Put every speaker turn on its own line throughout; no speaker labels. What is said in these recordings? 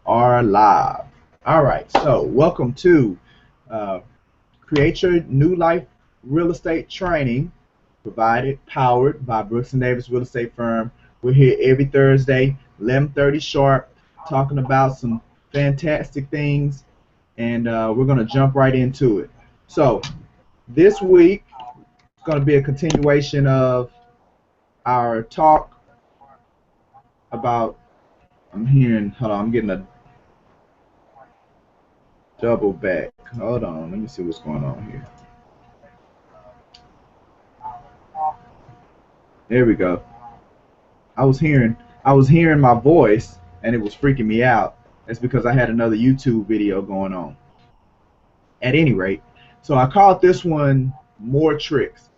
are live. All right, so welcome to uh, Create Your New Life Real Estate Training, powered by Brooks and Davis Real Estate Firm. We're here every Thursday, 11:30 sharp, talking about some fantastic things, and we're gonna jump right into it. So this week is gonna be a continuation of our talk about. I'm hearing. Hold on, I'm getting a double back. Hold on, let me see what's going on here. There we go. I was hearing I was hearing my voice and it was freaking me out. That's because I had another YouTube video going on. At any rate, so I called this one More Tricks.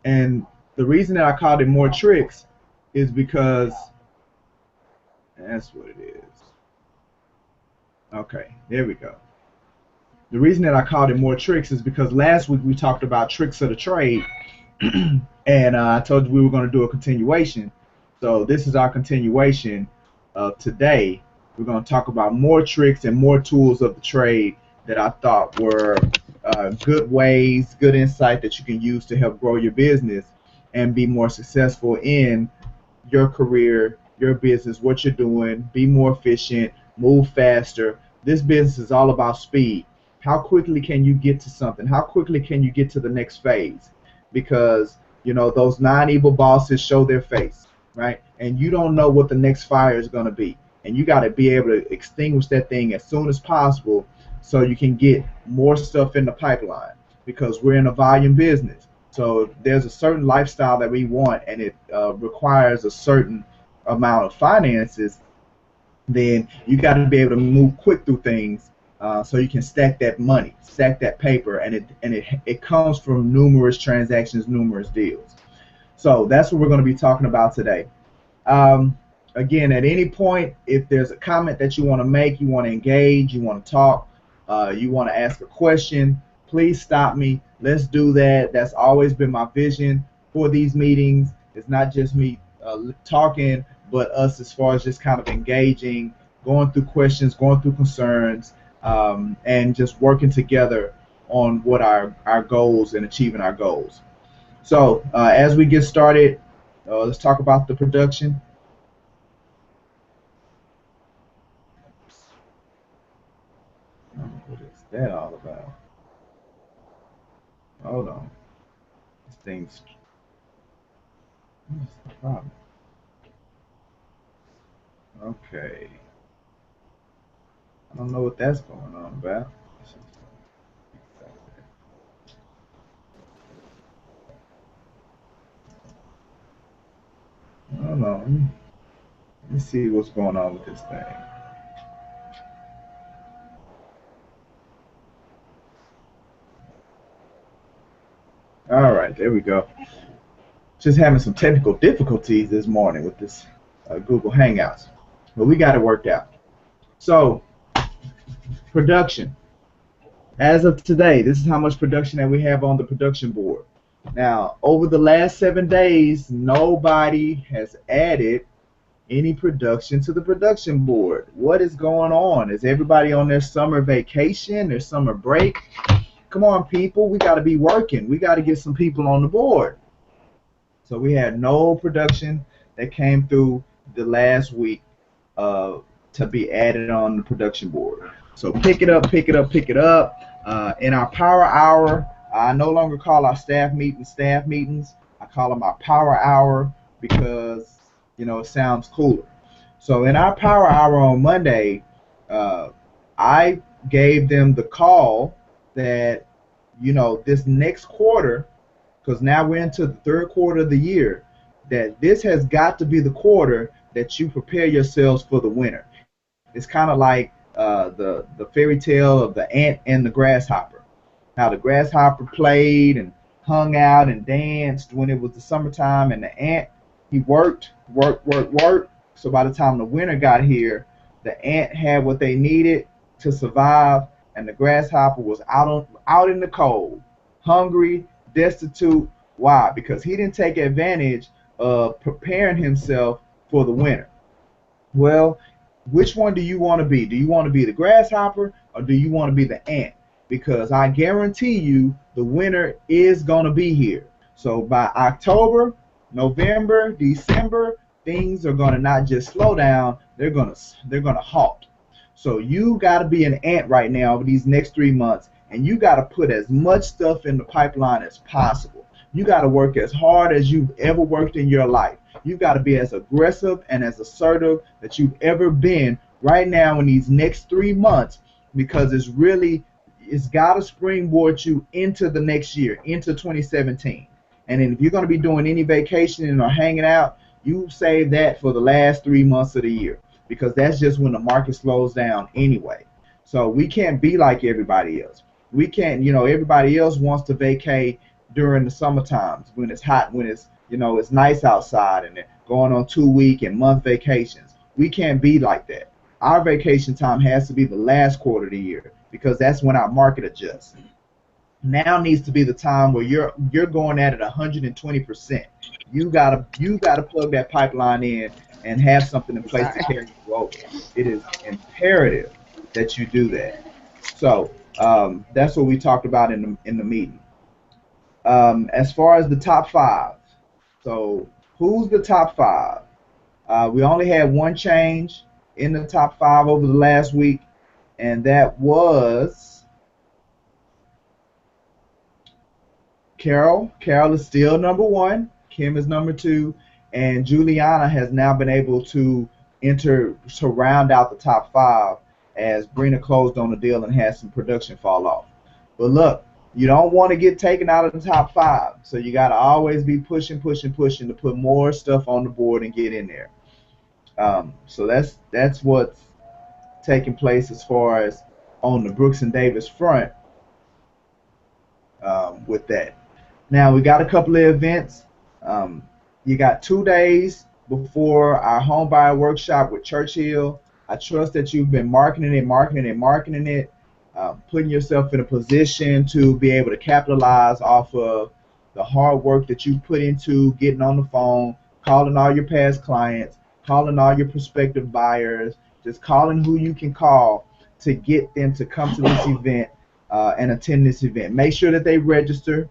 And the reason that I called it More Tricks is because that's what it is. Okay, there we go. The reason that I called it More Tricks is because last week we talked about tricks of the trade, and I told you we were going to do a continuation. So this is our continuation of today. We're going to talk about more tricks and more tools of the trade that I thought were good ways, good insight that you can use to help grow your business and be more successful in your career, your business, what you're doing, be more efficient, move faster. This business is all about speed. How quickly can you get to something? How quickly can you get to the next phase? Because, those nine evil bosses show their face, right? And you don't know what the next fire is going to be. And you got to be able to extinguish that thing as soon as possible so you can get more stuff in the pipeline because we're in a volume business. So there's a certain lifestyle that we want, and it requires a certain amount of finances. Then you got to be able to move quick through things, so you can stack that money, stack that paper, and it comes from numerous transactions, numerous deals. So that's what we're going to be talking about today. Um, Again, at any point, if there's a comment that you want to make, you want to engage, you want to talk, you want to ask a question, please stop me. Let's do that. That's always been my vision for these meetings. It's not just me talking, but us as far as just kind of engaging, going through questions, going through concerns, and just working together on what our goals and achieving our goals. So as we get started, let's talk about the production. What is that all about? Hold on. This thing's what's the problem? Okay. I don't know what that's going on about. Hold on. Let me see what's going on with this thing. All right, there we go. Just having some technical difficulties this morning with this Google Hangouts, but we got it worked out. So, production. As of today, this is how much production that we have on the production board. Now, over the last 7 days, nobody has added any production to the production board. What is going on? Is everybody on their summer vacation, their summer break? Come on, people. We got to be working. We got to get some people on the board. So we had no production that came through the last week to be added on the production board. So pick it up, pick it up, pick it up. In our power hour, I no longer call our staff meetings. I call them our power hour because it sounds cooler. So in our power hour on Monday, I gave them the call that this next quarter, because now we're into the third quarter of the year, that this has got to be the quarter that you prepare yourselves for the winter. It's kind of like the fairy tale of the ant and the grasshopper. How the grasshopper played and hung out and danced when it was the summertime, and the ant, he worked, worked, worked, worked. So by the time the winter got here, the ant had what they needed to survive, and the grasshopper was out in the cold, hungry, destitute. Why? Because he didn't take advantage of preparing himself for the winter. Well, Which one do you want to be? Do you want to be the grasshopper or do you want to be the ant? Because I guarantee you the winner is going to be here. So by October, November, December, things are going to not just slow down, they're going to halt. So you got to be an ant right now over these next 3 months, and you got to put as much stuff in the pipeline as possible. You got to work as hard as you've ever worked in your life. You got to be as aggressive and as assertive that you've ever been right now in these next 3 months, because it's got to springboard you into the next year, into 2017. And then if you're going to be doing any vacationing or hanging out, you save that for the last 3 months of the year, because that's just when the market slows down anyway. So we can't be like everybody else. We can't, everybody else wants to vacate during the summer times when it's hot, when it's nice outside, and they're going on 2 week and month vacations. We can't be like that. Our vacation time has to be the last quarter of the year, because that's when our market adjusts. Now needs to be the time where you're going at it 120%. You gotta plug that pipeline in and have something in place to carry you over. It is imperative that you do that. So that's what we talked about in the meeting. As far as the top five, so who's the top five? We only had one change in the top five over the last week, and that was Carol. Carol is still number one. Kim is number two, and Juliana has now been able to enter to round out the top five as Brina closed on the deal and had some production fall off. But look, you don't want to get taken out of the top five, so you got to always be pushing, pushing, pushing to put more stuff on the board and get in there. So that's what's taking place as far as on the Brooks and Davis front with that. Now we got a couple of events. You got 2 days before our home buyer workshop with Churchill. I trust that you've been marketing it, putting yourself in a position to be able to capitalize off of the hard work that you put into getting on the phone, calling all your past clients, calling all your prospective buyers, just calling who you can call to get them to come to this event and attend this event. Make sure that they register.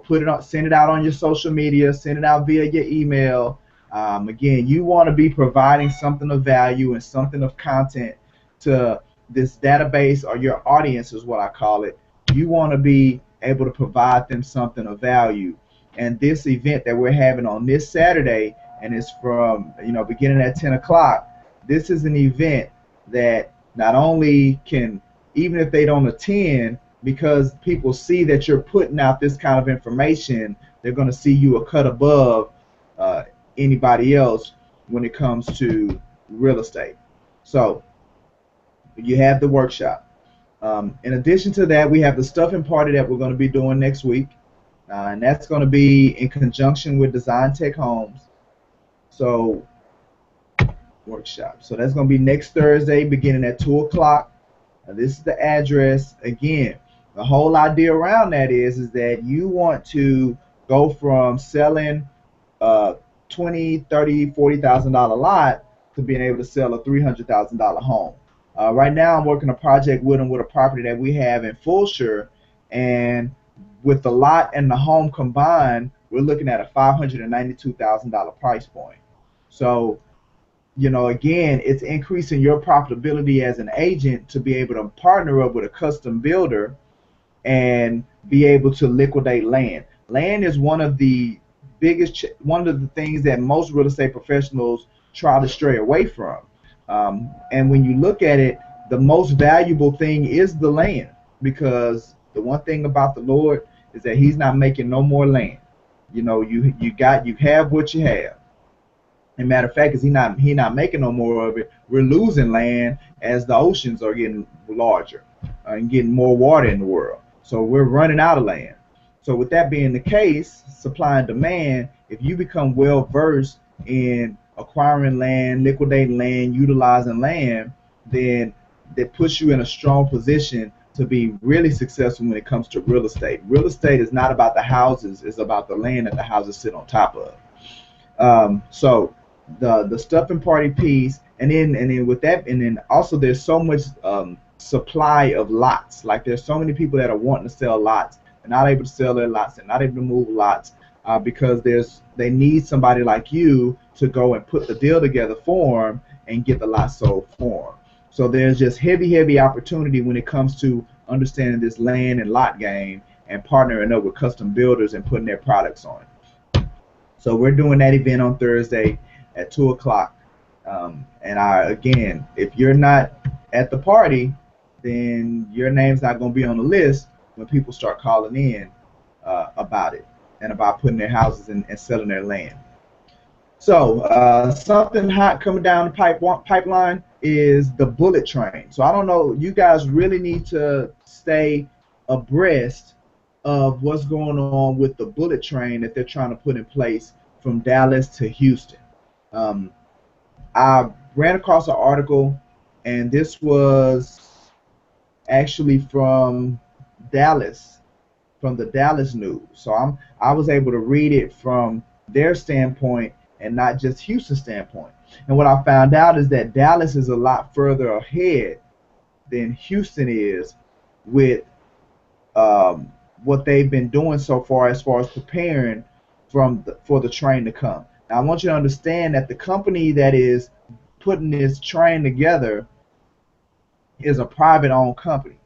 Put it on, send it out on your social media, send it out via your email. Again, you want to be providing something of value and something of content to this database, or your audience is what I call it. You want to be able to provide them something of value. And this event that we're having on this Saturday, and it's from beginning at 10 o'clock, this is an event that not only can, even if they don't attend, because people see that you're putting out this kind of information, they're going to see you a cut above anybody else when it comes to real estate. So you have the workshop. In addition to that, we have the stuffing party that we're going to be doing next week, and that's going to be in conjunction with Design Tech Homes. So workshop. So that's going to be next Thursday beginning at 2 o'clock. This is the address. Again, the whole idea around that is that you want to go from selling $20,000, $30,000, $40,000 lot to being able to sell a $300,000 home. Right now, I'm working a project with them with a property that we have in Fulshire, and with the lot and the home combined, we're looking at a $592,000 price point. So, again, it's increasing your profitability as an agent to be able to partner up with a custom builder and be able to liquidate land. Land is one of the things that most real estate professionals try to stray away from. And when you look at it, the most valuable thing is the land, because the one thing about the Lord is that He's not making no more land. You have what you have. And matter of fact, is He not making no more of it. We're losing land as the oceans are getting larger and getting more water in the world. So we're running out of land. So with that being the case, supply and demand, if you become well versed in acquiring land, liquidating land, utilizing land, then that puts you in a strong position to be really successful when it comes to real estate. Real estate is not about the houses, it's about the land that the houses sit on top of. So the stuffing party piece, And then with that, and then also there's so much supply of lots. Like there's so many people that are wanting to sell lots. They're not able to sell their lots. They're not able to move lots because they need somebody like you to go and put the deal together for them and get the lot sold for them. So there's just heavy opportunity when it comes to understanding this land and lot game and partnering up with custom builders and putting their products on. So we're doing that event on Thursday at 2 o'clock. And again, if you're not at the party, then your name's not going to be on the list when people start calling in about it and about putting their houses and selling their land. So something hot coming down the pipeline is the bullet train. So I don't know, you guys really need to stay abreast of what's going on with the bullet train that they're trying to put in place from Dallas to Houston. Um, I ran across an article, and this was actually from Dallas, from the Dallas news. So I was able to read it from their standpoint and not just Houston's standpoint. And what I found out is that Dallas is a lot further ahead than Houston is with what they've been doing so far as preparing for the train to come. Now I want you to understand that the company that is putting this train together is a private owned company.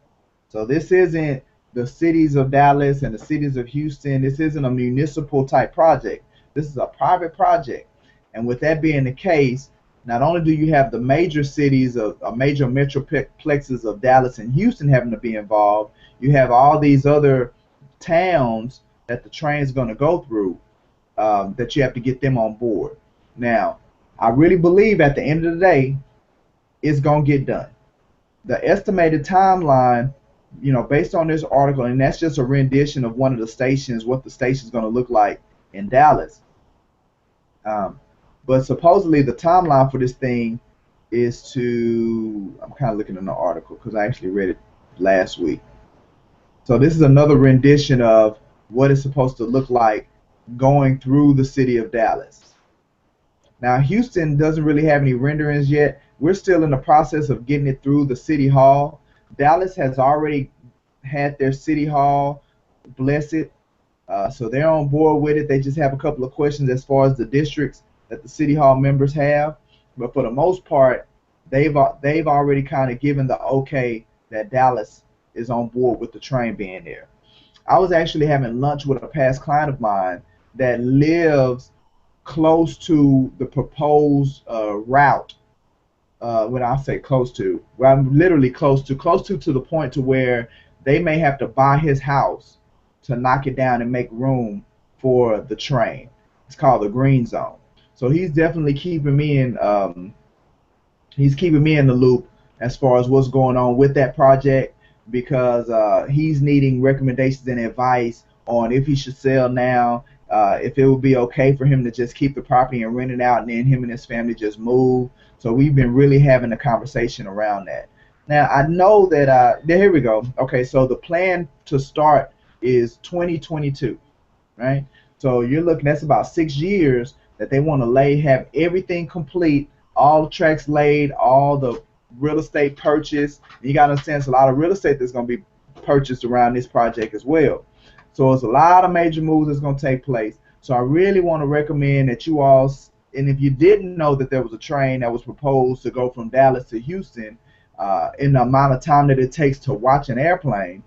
So this isn't the cities of Dallas and the cities of Houston. This isn't a municipal type project. This is a private project. And with that being the case, not only do you have the major cities of major metroplexes of Dallas and Houston having to be involved, you have all these other towns that the train is going to go through that you have to get them on board. Now, I really believe at the end of the day, it's going to get done. The estimated timeline, based on this article, and that's just a rendition of one of the stations, what the station is going to look like in Dallas. But supposedly the timeline for this thing is to, I'm kind of looking in the article because I actually read it last week. So this is another rendition of what it's supposed to look like going through the city of Dallas. Now, Houston doesn't really have any renderings yet. We're still in the process of getting it through the city hall. Dallas has already had their city hall blessed, so they're on board with it. They just have a couple of questions as far as the districts that the city hall members have. But for the most part, they've already kind of given the okay that Dallas is on board with the train being there. I was actually having lunch with a past client of mine that lives close to the proposed route. When I say close to, well, I'm literally close to the point to where they may have to buy his house to knock it down and make room for the train. It's called the green zone. So he's definitely keeping me in. He's keeping me in the loop as far as what's going on with that project, because he's needing recommendations and advice on if he should sell now, if it would be okay for him to just keep the property and rent it out, and then him and his family just move. So we've been really having a conversation around that. Now I know that here we go. Okay, so the plan to start is 2022, right? So you're looking, that's about 6 years that they want to have everything complete, all the tracks laid, all the real estate purchased. You got to understand, it's a lot of real estate that's going to be purchased around this project as well. So it's a lot of major moves that's going to take place. So I really want to recommend that you all, and if you didn't know that there was a train that was proposed to go from Dallas to Houston in the amount of time that it takes to watch an airplane,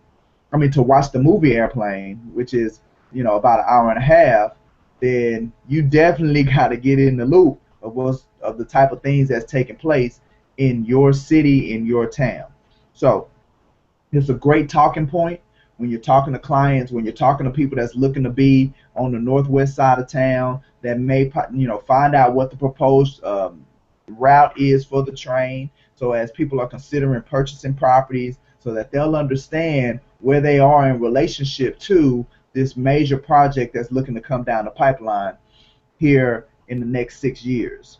to watch the movie Airplane, which is, about an hour and a half, then you definitely got to get in the loop of the type of things that's taking place in your city, in your town. So it's a great talking point when you're talking to clients, when you're talking to people that's looking to be on the northwest side of town, that may find out what the proposed route is for the train. So as people are considering purchasing properties, so that they'll understand where they are in relationship to this major project that's looking to come down the pipeline here in the next 6 years.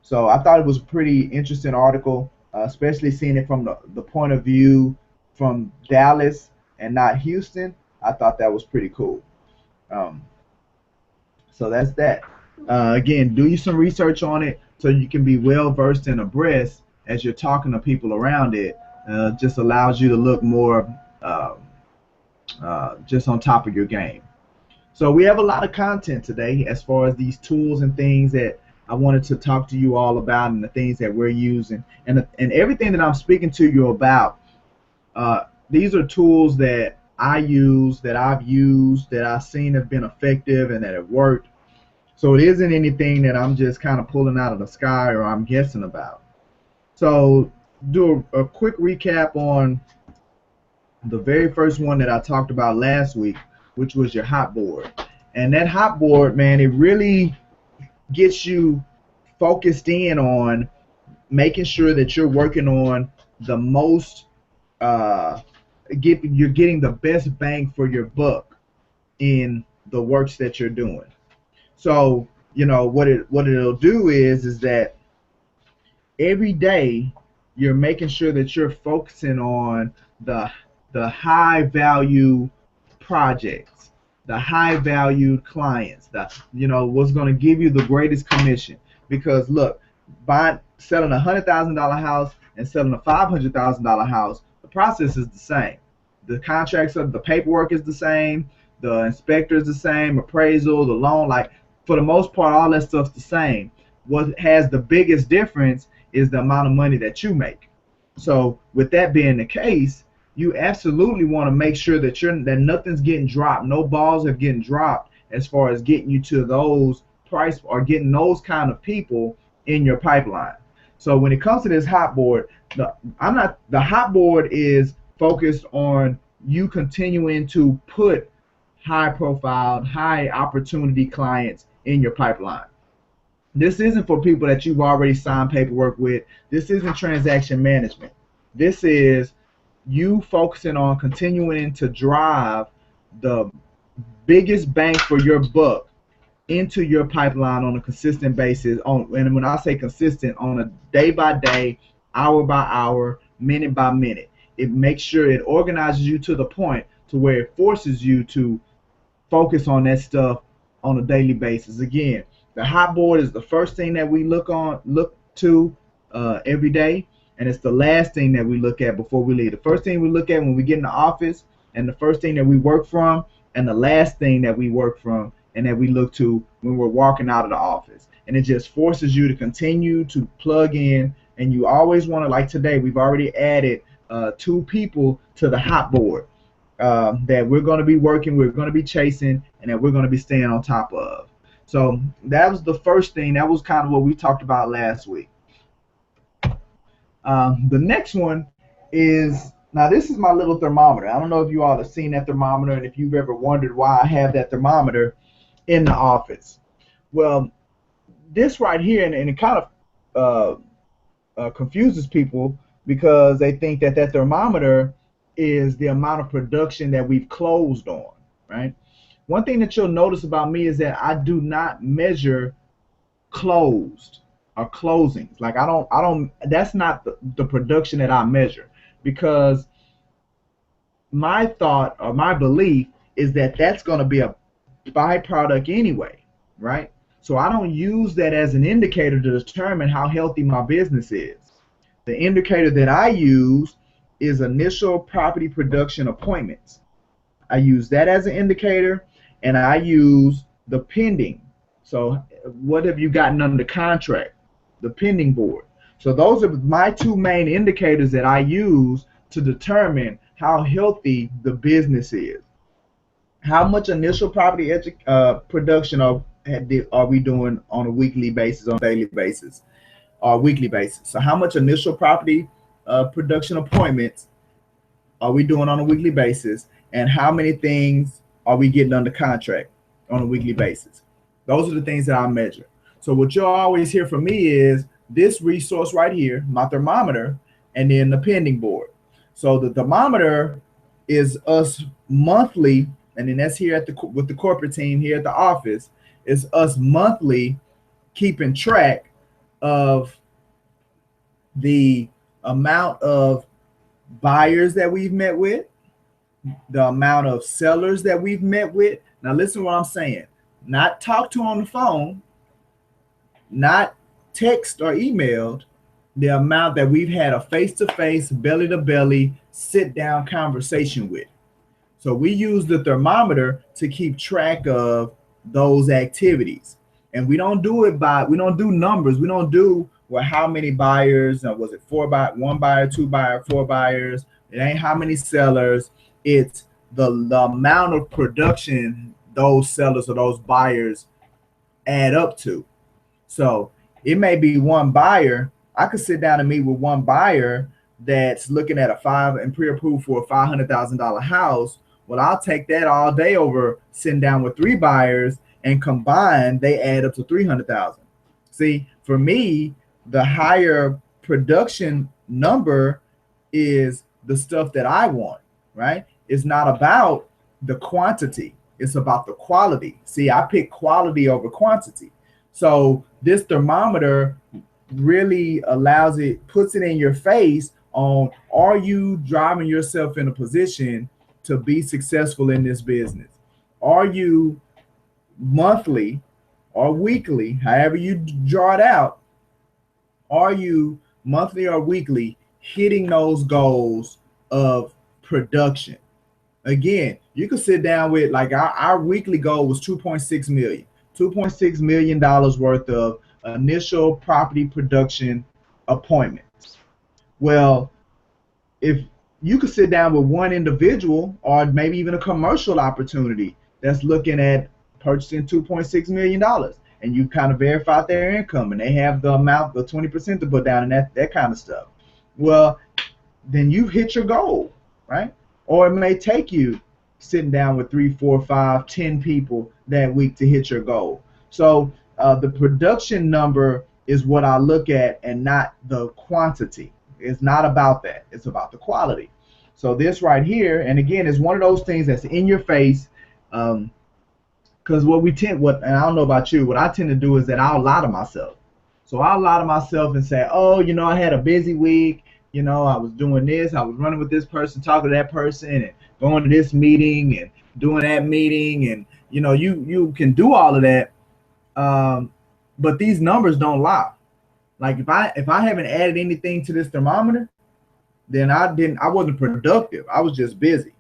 So I thought it was a pretty interesting article, especially seeing it from the point of view from Dallas and not Houston. I thought that was pretty cool. So that's that. Again, do you some research on it. so you can be well versed and abreast as you're talking to people around it. Just allows you to look more just on top of your game. So we have a lot of content today as far as these tools and things that I wanted to talk to you all about, and the things that we're using, and everything that I'm speaking to you about. These are tools that I use, that I've used, that I've seen have been effective and that have worked. So it isn't anything that I'm just kind of pulling out of the sky or I'm guessing about. So do a quick recap on the very first one that I talked about last week, which was your hot board. And that hot board, man, it really gets you focused in on making sure that you're working on the most, you're getting the best bang for your buck in the works that you're doing. So, what it'll do is that every day you're making sure that you're focusing on the high value projects, the high valued clients, what's going to give you the greatest commission. Because look, selling $100,000 house and selling a $500,000 house, the process is the same. The contracts of the paperwork is the same, the inspector is the same, appraisal, the loan, like for the most part, all that stuff's the same. What has the biggest difference is the amount of money that you make. So with that being the case, you absolutely want to make sure that nothing's getting dropped. No balls are getting dropped as far as getting you to those price or getting those kind of people in your pipeline. So when it comes to this hot board, the hot board is focused on you continuing to put high profile, high opportunity clients in your pipeline. This isn't for people that you've already signed paperwork with. This isn't transaction management. This is you focusing on continuing to drive the biggest bang for your buck into your pipeline on a consistent basis. And when I say consistent, on a day by day, hour by hour, minute by minute. It makes sure it organizes you to the point to where it forces you to focus on that stuff on a daily basis. Again, the hot board is the first thing that we look to every day, and it's the last thing that we look at before we leave. The first thing we look at when we get in the office, and the first thing that we work from, and the last thing that we work from and that we look to when we're walking out of the office. And it just forces you to continue to plug in, and you always want to, like today, we've already added 2 people to the hot board that we're going to be working, we're going to be chasing, and that we're going to be staying on top of. So that was the first thing. That was kind of what we talked about last week. The next one is, now this is my little thermometer. I don't know if you all have seen that thermometer and if you've ever wondered why I have that thermometer in the office. Well, this right here, and it kind of confuses people because they think that thermometer is the amount of production that we've closed on, right? One thing that you'll notice about me is that I do not measure closed or closings. Like I don't, that's not the production that I measure, because my thought or my belief is that that's going to be a byproduct anyway, right? So I don't use that as an indicator to determine how healthy my business is. The indicator that I use is initial property production appointments. I use that as an indicator, and I use the pending. So what have you gotten under contract? The pending board. So those are my 2 main indicators that I use to determine how healthy the business is. How much initial property production are we doing on a weekly basis, on a daily basis, or weekly basis? So how much initial property production appointments are we doing on a weekly basis, and how many things are we getting under contract on a weekly basis? Those are the things that I measure. So what you'll always hear from me is this resource right here, my thermometer, and then the pending board. So the thermometer is us monthly, and then that's here with the corporate team here at the office, is us monthly keeping track of the amount of buyers that we've met with, the amount of sellers that we've met with. Now listen to what I'm saying. Not talk to on the phone, not text or emailed the amount that we've had a face-to-face, belly-to-belly, sit-down conversation with. So we use the thermometer to keep track of those activities. And we don't do numbers. We don't do, well, how many buyers, was it one buyer, two buyer, four buyers? It ain't how many sellers. It's the amount of production those sellers or those buyers add up to. So it may be one buyer. I could sit down and meet with one buyer that's looking at pre-approved for a $500,000 house. Well, I'll take that all day over sitting down with three buyers, and combined they add up to 300,000. See, for me, the higher production number is the stuff that I want, right? It's not about the quantity, it's about the quality. See, I pick quality over quantity. So this thermometer really puts it in your face on, are you driving yourself in a position to be successful in this business? Are you monthly or weekly, however you draw it out, are you monthly or weekly hitting those goals of production? Again, you could sit down with, like, our weekly goal was $2.6 million worth of initial property production appointments. Well, if you could sit down with one individual, or maybe even a commercial opportunity that's looking at purchasing $2.6 million, and you kind of verify their income, and they have the amount, the 20% to put down, and that kind of stuff. Well, then you hit your goal, right? Or it may take you sitting down with 3, 4, 5, 10 people that week to hit your goal. So the production number is what I look at, and not the quantity. It's not about that. It's about the quality. So this right here, and again, is one of those things that's in your face. Because and I don't know about you, what I tend to do is that I'll lie to myself. So I'll lie to myself and say, oh, I had a busy week. I was doing this, I was running with this person, talking to that person, and going to this meeting and doing that meeting, and you can do all of that, but these numbers don't lie. Like if I haven't added anything to this thermometer, then I wasn't productive. I was just busy.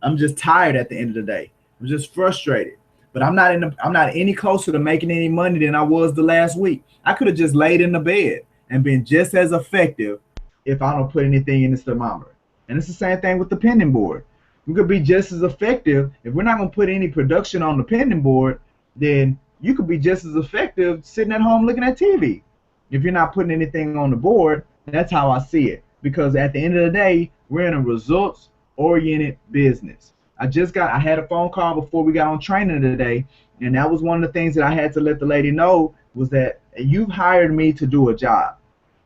I'm just tired at the end of the day. I'm just frustrated. But I'm not any closer to making any money than I was the last week. I could have just laid in the bed and been just as effective if I don't put anything in this thermometer. And it's the same thing with the pending board. We could be just as effective. If we're not going to put any production on the pending board, then you could be just as effective sitting at home looking at TV. If you're not putting anything on the board, that's how I see it. Because at the end of the day, we're in a results-oriented business. I had a phone call before we got on training today, and that was one of the things that I had to let the lady know, was that you've hired me to do a job,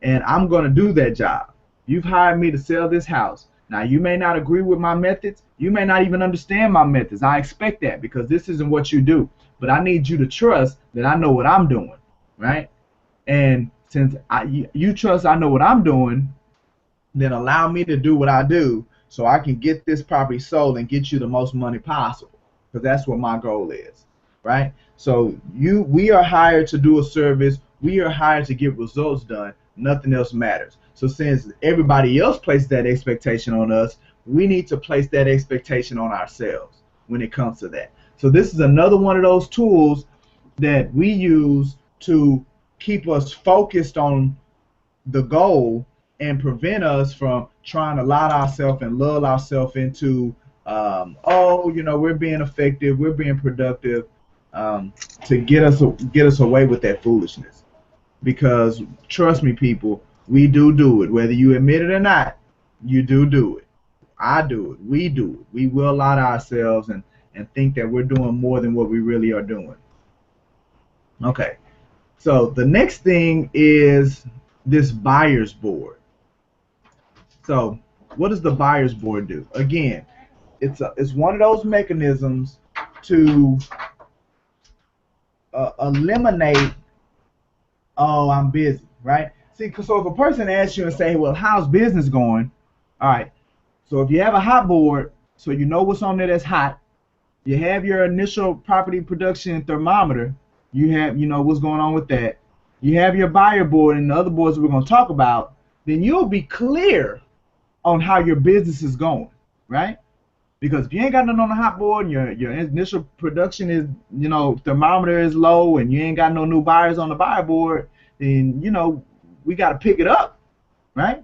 and I'm going to do that job. You've hired me to sell this house. Now, you may not agree with my methods. You may not even understand my methods. I expect that, because this isn't what you do. But I need you to trust that I know what I'm doing, right? And since you trust I know what I'm doing, then allow me to do what I do so I can get this property sold and get you the most money possible, because that's what my goal is, right? So we are hired to do a service. We are hired to get results done. Nothing else matters. So since everybody else places that expectation on us, we need to place that expectation on ourselves when it comes to that. So this is another one of those tools that we use to keep us focused on the goal and prevent us from trying to lie to ourselves and lull ourselves into, we're being effective, we're being productive, to get us away with that foolishness. Because trust me, people, we do it. Whether you admit it or not, you do it. I do it. We do it. We will lie to ourselves and think that we're doing more than what we really are doing. Okay. So the next thing is this buyer's board. So what does the buyer's board do? Again, it's one of those mechanisms to eliminate, oh, I'm busy, right? See, so if a person asks you and say, well, how's business going? All right. So if you have a hot board, so you know what's on there that's hot, you have your initial property production thermometer, you know what's going on with that. you have your buyer board and the other boards we're going to talk about, then you'll be clear on how your business is going, right? Because if you ain't got nothing on the hot board and your initial production is, thermometer is low and you ain't got no new buyers on the buyer board, then, we got to pick it up, right?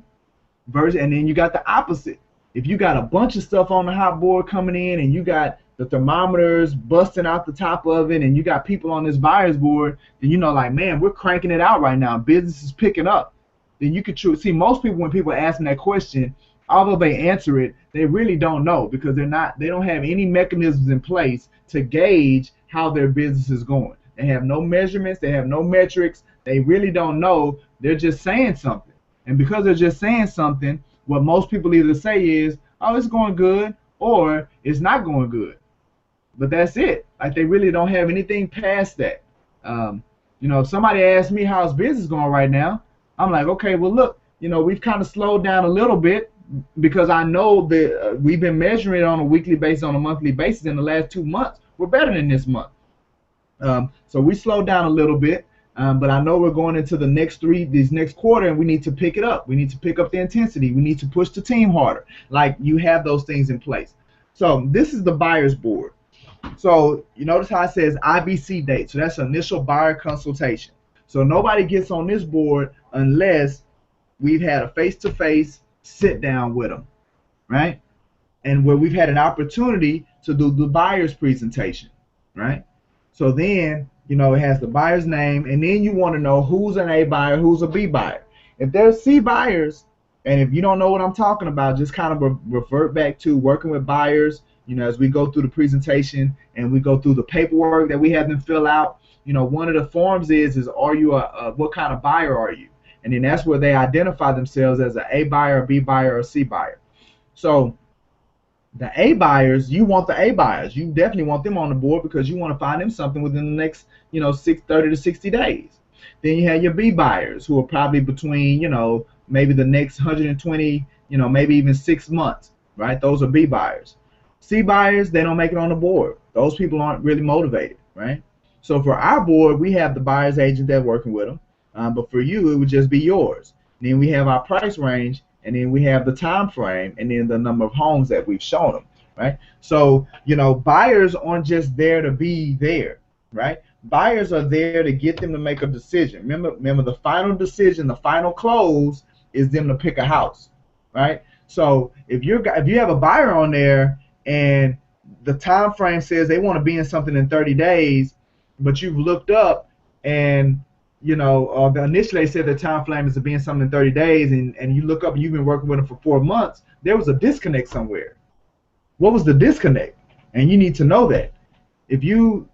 And then you got the opposite. If you got a bunch of stuff on the hot board coming in and you got the thermometers busting out the top of it and you got people on this buyer's board, then like, man, we're cranking it out right now. Business is picking up. Then you could see most people, when people ask them that question, although they answer it, they really don't know because they don't have any mechanisms in place to gauge how their business is going. They have no measurements, they have no metrics, they really don't know. They're just saying something. And because they're just saying something, what most people either say is, oh, it's going good, or it's not going good. But that's it. Like, they really don't have anything past that. If somebody asks me how's business going right now, I'm like, okay, well, look, we've kind of slowed down a little bit because I know that we've been measuring it on a weekly basis, on a monthly basis. In the last 2 months, we're better than this month. So we slowed down a little bit. But I know we're going into this next quarter, and we need to pick it up. We need to pick up the intensity. We need to push the team harder. Like, you have those things in place. So this is the buyer's board. So you notice how it says IBC date. So that's initial buyer consultation. So nobody gets on this board unless we've had a face-to-face sit down with them, right? And where we've had an opportunity to do the buyer's presentation, right? So then, it has the buyer's name, and then you want to know who's an A buyer, who's a B buyer. If there's C buyers, and if you don't know what I'm talking about, just kind of revert back to working with buyers, as we go through the presentation and we go through the paperwork that we have them fill out. One of the forms is are you what kind of buyer are you? And then that's where they identify themselves as an A buyer, a B buyer, or a C buyer. So the A buyers, you want the A buyers. You definitely want them on the board because you want to find them something within the next, 30 to 60 days. Then you have your B buyers, who are probably between, maybe the next 120, maybe even 6 months, right? Those are B buyers. C buyers, they don't make it on the board. Those people aren't really motivated, right? So for our board, we have the buyer's agent that's working with them. But for you, it would just be yours. And then we have our price range, and then we have the time frame, and then the number of homes that we've shown them, right? So, buyers aren't just there to be there, right? Buyers are there to get them to make a decision. Remember the final decision, the final close is them to pick a house, right? So if you have a buyer on there and the time frame says they want to be in something in 30 days, but you've looked up and initially they said the time frame is to be in something in 30 days, and you look up and you've been working with them for 4 months, there was a disconnect somewhere. What was the disconnect? And you need to know that. If you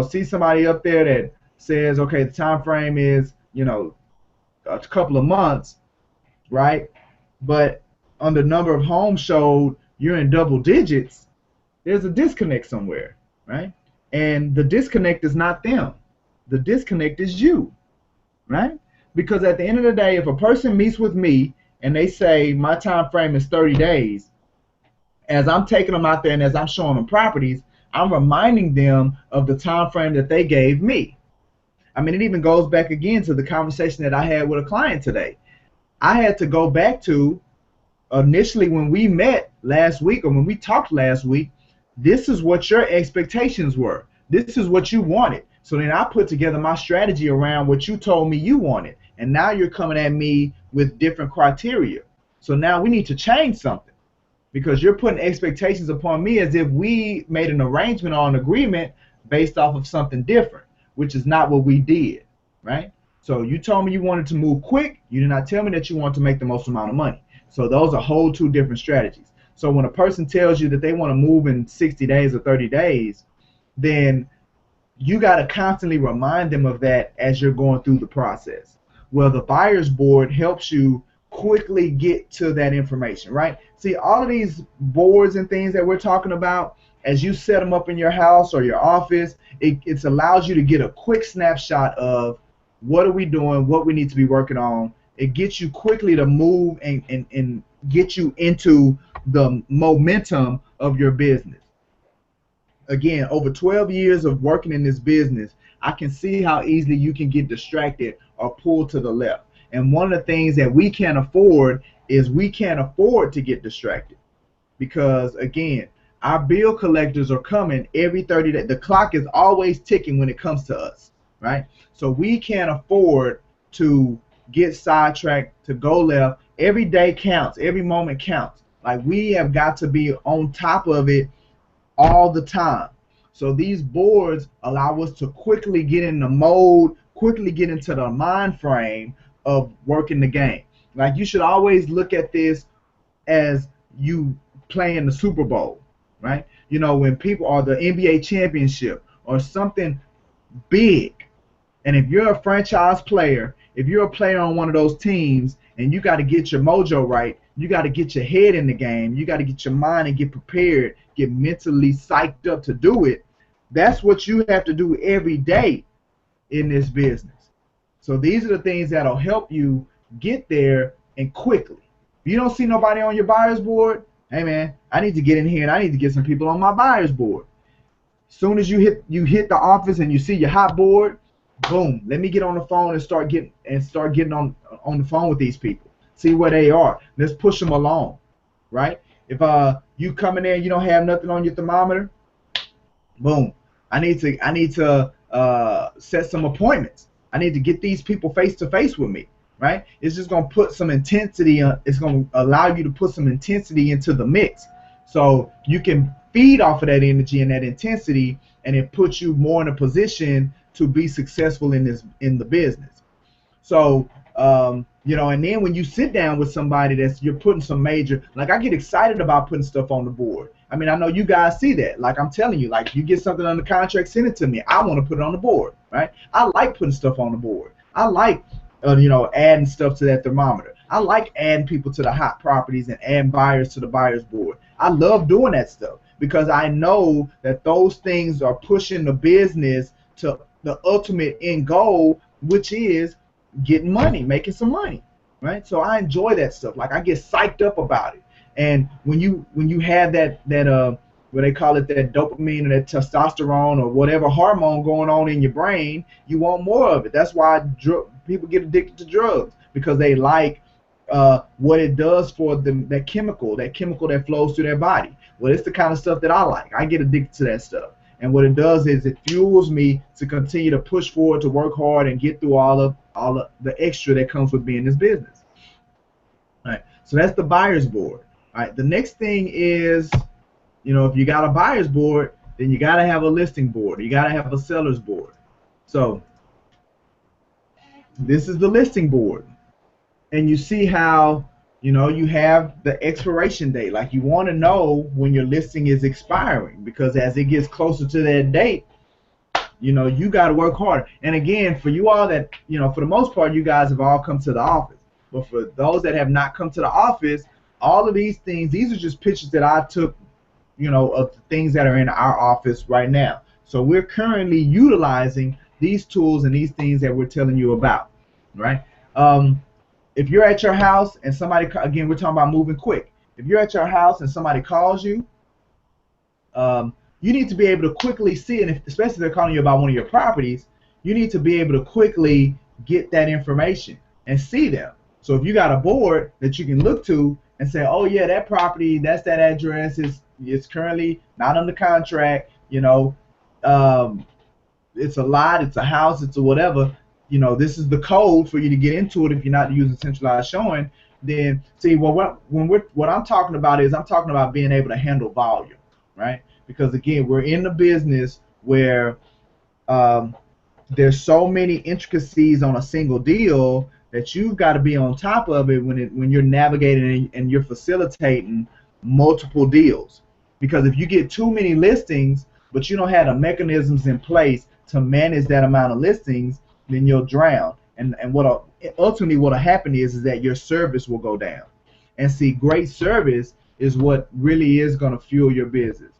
see somebody up there that says, okay, the time frame is, a couple of months, right? But on the number of homes showed, you're in double digits, there's a disconnect somewhere, right? And the disconnect is not them. The disconnect is you, right? Because at the end of the day, if a person meets with me and they say my time frame is 30 days, as I'm taking them out there and as I'm showing them properties, I'm reminding them of the time frame that they gave me. I mean, it even goes back again to the conversation that I had with a client today. I had to go back to initially when we met last week, or when we talked last week, this is what your expectations were. This is what you wanted. So then I put together my strategy around what you told me you wanted. And now you're coming at me with different criteria. So now we need to change something, because you're putting expectations upon me as if we made an arrangement or an agreement based off of something different, which is not what we did, right? So you told me you wanted to move quick. You did not tell me that you want to make the most amount of money. So those are whole two different strategies. So when a person tells you that they want to move in 60 days or 30 days, then you got to constantly remind them of that as you're going through the process. Well, the buyer's board helps you quickly get to that information, right? See, all of these boards and things that we're talking about, as you set them up in your house or your office, it allows you to get a quick snapshot of what are we doing, what we need to be working on. It gets you quickly to move and get you into the momentum of your business. Again, over 12 years of working in this business, I can see how easily you can get distracted or pulled to the left. And one of the things that we can't afford is we can't afford to get distracted, because again, our bill collectors are coming every 30 days. The clock is always ticking when it comes to us, right? So we can't afford to get sidetracked, to go left. Every day counts, every moment counts. Like, we have got to be on top of it all the time. So these boards allow us to quickly get in the mode, quickly get into the mind frame of working the game. Like, you should always look at this as you playing the Super Bowl, right? You know, when people are the NBA championship or something big. And if you're a franchise player, if you're a player on one of those teams, and you got to get your mojo right, you got to get your head in the game, you got to get your mind and get prepared, get mentally psyched up to do it. That's what you have to do every day in this business. So these are the things that'll help you get there and quickly. If you don't see nobody on your buyer's board, hey man, I need to get in here and I need to get some people on my buyer's board. As soon as you hit the office and you see your hot board, boom, let me get on the phone and start getting on the phone with these people. See where they are. Let's push them along, right? If you come in there and you don't have nothing on your thermometer, boom, I need to set some appointments. I need to get these people face to face with me, right? It's just gonna put some intensity. It's gonna allow you to put some intensity into the mix, so you can feed off of that energy and that intensity, and it puts you more in a position to be successful in the business. So you know, and then when you sit down with somebody you're putting some major, like, I get excited about putting stuff on the board. I mean, I know you guys see that. Like, I'm telling you, like, you get something under contract, send it to me. I want to put it on the board, right? I like putting stuff on the board. I like you know, adding stuff to that thermometer. I like adding people to the hot properties and adding buyers to the buyer's board. I love doing that stuff because I know that those things are pushing the business to the ultimate end goal, which is getting money, making some money, right? So I enjoy that stuff. Like, I get psyched up about it. And when you have that what they call it, that dopamine or that testosterone or whatever hormone going on in your brain, you want more of it. That's why people get addicted to drugs, because they like what it does for them, that chemical that flows through their body. Well, it's the kind of stuff that I like. I get addicted to that stuff. And what it does is it fuels me to continue to push forward, to work hard, and get through all of the extra that comes with being in this business. All right. So that's the buyer's board. All right. The next thing is, you know, if you got a buyer's board, then you got to have a listing board. You got to have a seller's board. So this is the listing board. And you see how, you know, you have the expiration date. Like, you want to know when your listing is expiring, because as it gets closer to that date, you know, you got to work harder. And again, for you all that, you know, for the most part, you guys have all come to the office. But for those that have not come to the office, all of these things, these are just pictures that I took, you know, of the things that are in our office right now. So we're currently utilizing these tools and these things that we're telling you about, right? If you're at your house and somebody, again, we're talking about moving quick. If you're at your house and somebody calls you, you need to be able to quickly see, and especially if they're calling you about one of your properties, you need to be able to quickly get that information and see them. So if you got a board that you can look to and say, oh yeah, that property, that's that address, it's currently not under contract, you know, it's a lot, it's a house, it's a whatever, you know, this is the code for you to get into it if you're not using centralized showing. Then see, well, what I'm talking about is, I'm talking about being able to handle volume, right? Because again, we're in the business where there's so many intricacies on a single deal that you've got to be on top of it when you're navigating and you're facilitating multiple deals. Because if you get too many listings, but you don't have the mechanisms in place to manage that amount of listings, then you'll drown. And what ultimately what'll happen is that your service will go down. And see, great service is what really is going to fuel your business.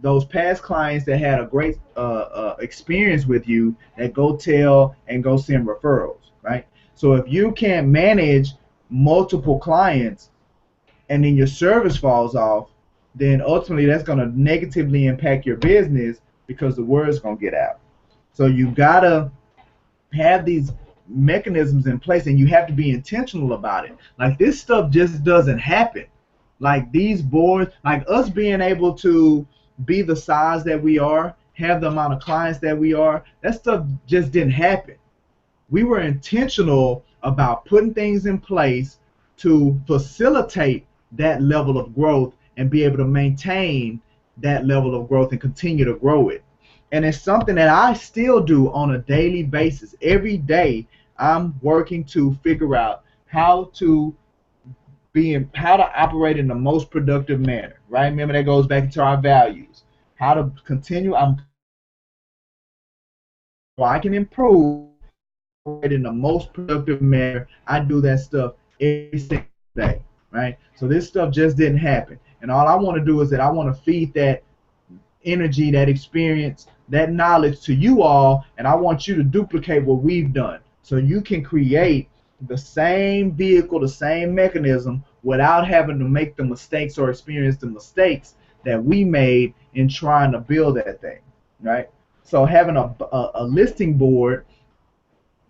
Those past clients that had a great experience with you, that go tell and go send referrals, right? So if you can't manage multiple clients and then your service falls off, then ultimately that's going to negatively impact your business, because the word's going to get out. So you gotta have these mechanisms in place, and you have to be intentional about it. Like, this stuff just doesn't happen. Like, these boards, like us being able to be the size that we are, have the amount of clients that we are, that stuff just didn't happen. We were intentional about putting things in place to facilitate that level of growth and be able to maintain that level of growth and continue to grow it. And it's something that I still do on a daily basis. Every day I'm working to figure out how to operate in the most productive manner, right? Remember, that goes back into our values. How to continue, I can improve in the most productive manner. I do that stuff every single day, right? So this stuff just didn't happen. And all I want to do is that I want to feed that energy, that experience, that knowledge to you all, and I want you to duplicate what we've done so you can create the same vehicle, the same mechanism, without having to make the mistakes or experience the mistakes that we made in trying to build that thing, right? So having a listing board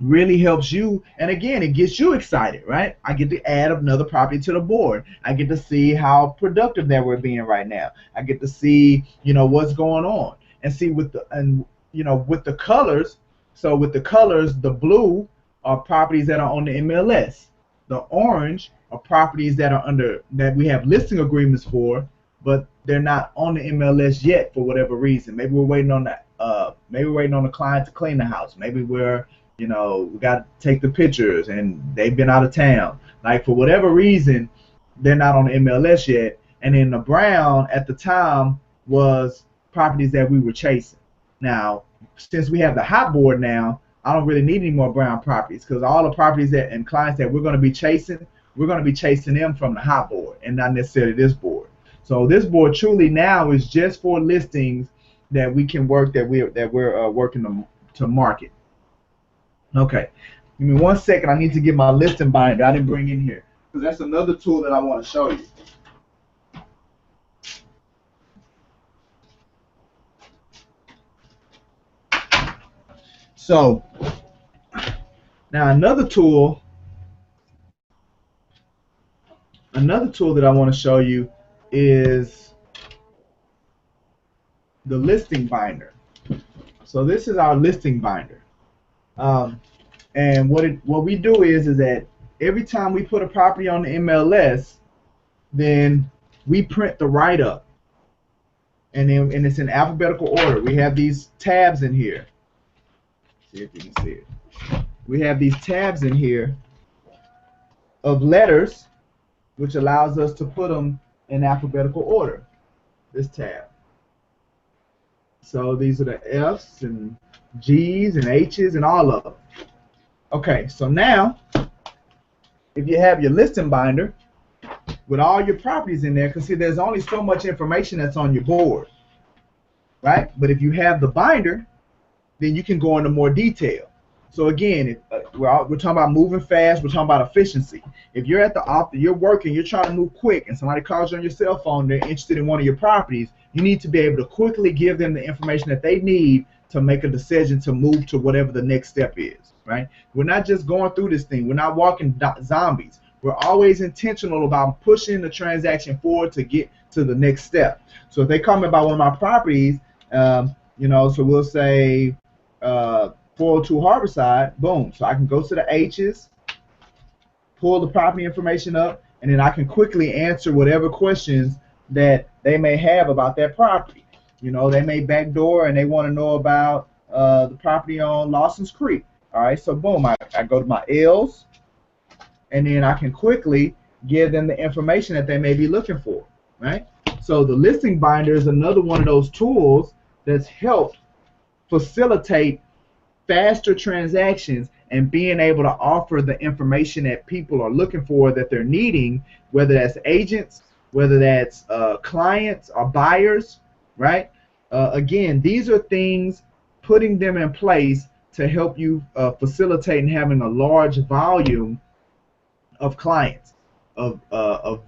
really helps you, and again, it gets you excited, right? I get to add another property to the board. I get to see how productive that we're being right now. I get to see, what's going on, and see with the colors. So with the colors, the blue are properties that are on the MLS. The orange are properties that we have listing agreements for, but they're not on the MLS yet for whatever reason. Maybe we're waiting on the client to clean the house. Maybe we got to take the pictures and they've been out of town. Like, for whatever reason, they're not on the MLS yet. And then the brown at the time was properties that we were chasing. Now, since we have the hot board now, I don't really need any more brown properties, because all the properties and clients that we're going to be chasing them from the hot board and not necessarily this board. So this board truly now is just for listings that we can work, that we're working to market. Okay, give me 1 second. I need to get my listing binder. I didn't bring in here, because that's another tool that I want to show you. So now another tool that I want to show you is the listing binder. So this is our listing binder. And what we do is that every time we put a property on the MLS, then we print the write-up, and it's in alphabetical order. We have these tabs in here. See if you can see it. We have these tabs in here of letters, which allows us to put them in alphabetical order. This tab. So these are the F's and G's and H's and all of them. Okay, so now, if you have your listing binder with all your properties in there, because see, there's only so much information that's on your board, right? But if you have the binder, then you can go into more detail. So again, we're talking about moving fast. We're talking about efficiency. If you're at the office, you're working, you're trying to move quick, and somebody calls you on your cell phone, they're interested in one of your properties, you need to be able to quickly give them the information that they need to make a decision to move to whatever the next step is, right? We're not just going through this thing. We're not walking zombies. We're always intentional about pushing the transaction forward to get to the next step. So if they come about one of my properties, so we'll say 402 Harborside, boom. So I can go to the H's, pull the property information up, and then I can quickly answer whatever questions that they may have about that property. They may backdoor and they want to know about the property on Lawson's Creek. All right, so boom, I go to my L's, and then I can quickly give them the information that they may be looking for, right? So the listing binder is another one of those tools that's helped facilitate faster transactions and being able to offer the information that people are looking for, that they're needing, whether that's agents, whether that's clients or buyers, right? Again, these are things, putting them in place to help you facilitate and having a large volume of clients, of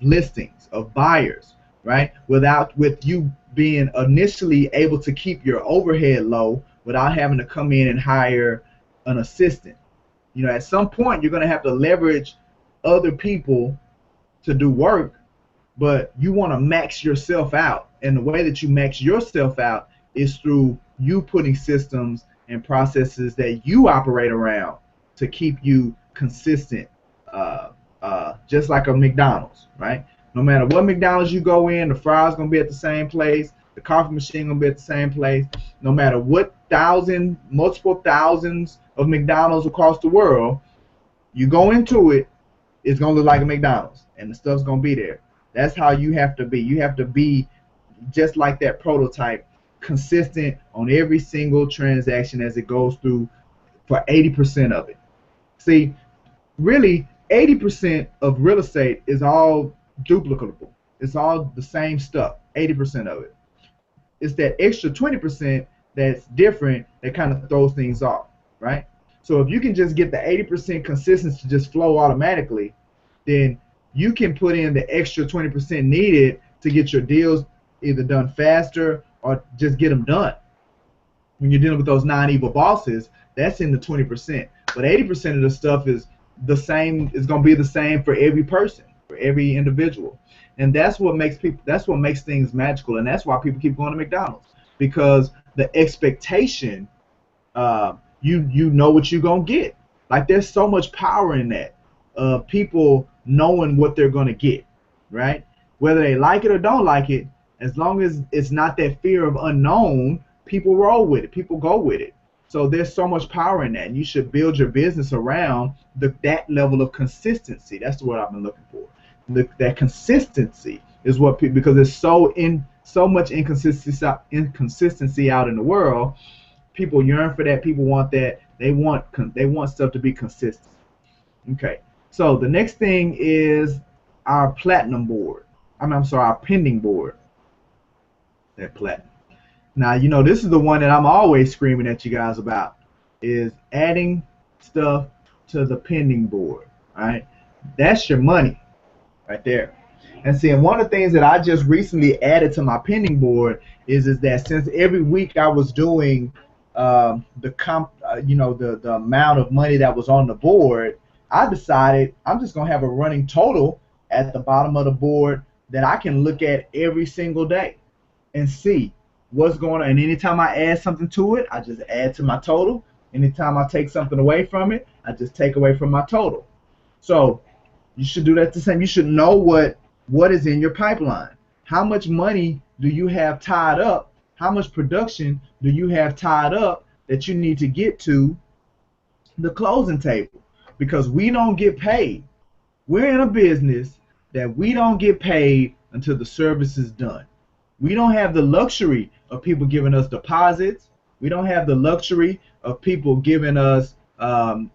listings, of buyers, right? With you being initially able to keep your overhead low, without having to come in and hire an assistant. You know, at some point you're going to have to leverage other people to do work, but you want to max yourself out. And the way that you max yourself out is through you putting systems and processes that you operate around to keep you consistent, just like a McDonald's, right? No matter what McDonald's you go in, the fries going to be at the same place, the coffee machine going to be at the same place. No matter what multiple thousands of McDonald's across the world, you go into it, it's going to look like a McDonald's, and the stuff's going to be there. That's how you have to be. You have to be just like that prototype, consistent on every single transaction as it goes through for 80% of it. See, really, 80% of real estate is all duplicable. It's all the same stuff, 80% of it. It's that extra 20% that's different that kind of throws things off, right? So if you can just get the 80% consistency to just flow automatically, then you can put in the extra 20% needed to get your deals either done faster or just get them done. When you're dealing with those non-evil bosses, that's in the 20%. But 80% of the stuff is the same, is going to be the same for every person, for every individual. And that's what makes things magical, and that's why people keep going to McDonald's, because the expectation, you know what you're going to get. Like, there's so much power in that. People knowing what they're going to get, right? Whether they like it or don't like it, as long as it's not that fear of unknown, people roll with it, people go with it. So there's so much power in that, and you should build your business around that level of consistency. That's what I've been looking for. That consistency is what people, because there's so much inconsistency out in the world. People yearn for that. People want that. They want stuff to be consistent. Okay. So the next thing is our platinum board. I'm sorry, our pending board. That platinum. Now, you know, this is the one that I'm always screaming at you guys about, is adding stuff to the pending board, right? That's your money right there. And see, and one of the things that I just recently added to my pending board is that since every week I was doing the amount of money that was on the board, I decided I'm just going to have a running total at the bottom of the board that I can look at every single day and see what's going on. And anytime I add something to it, I just add to my total. Anytime I take something away from it, I just take away from my total. So you should do that the same. You should know what is in your pipeline. How much money do you have tied up? How much production do you have tied up that you need to get to the closing table? Because we don't get paid. We're in a business that we don't get paid until the service is done. We don't have the luxury of people giving us deposits. We don't have the luxury of people giving us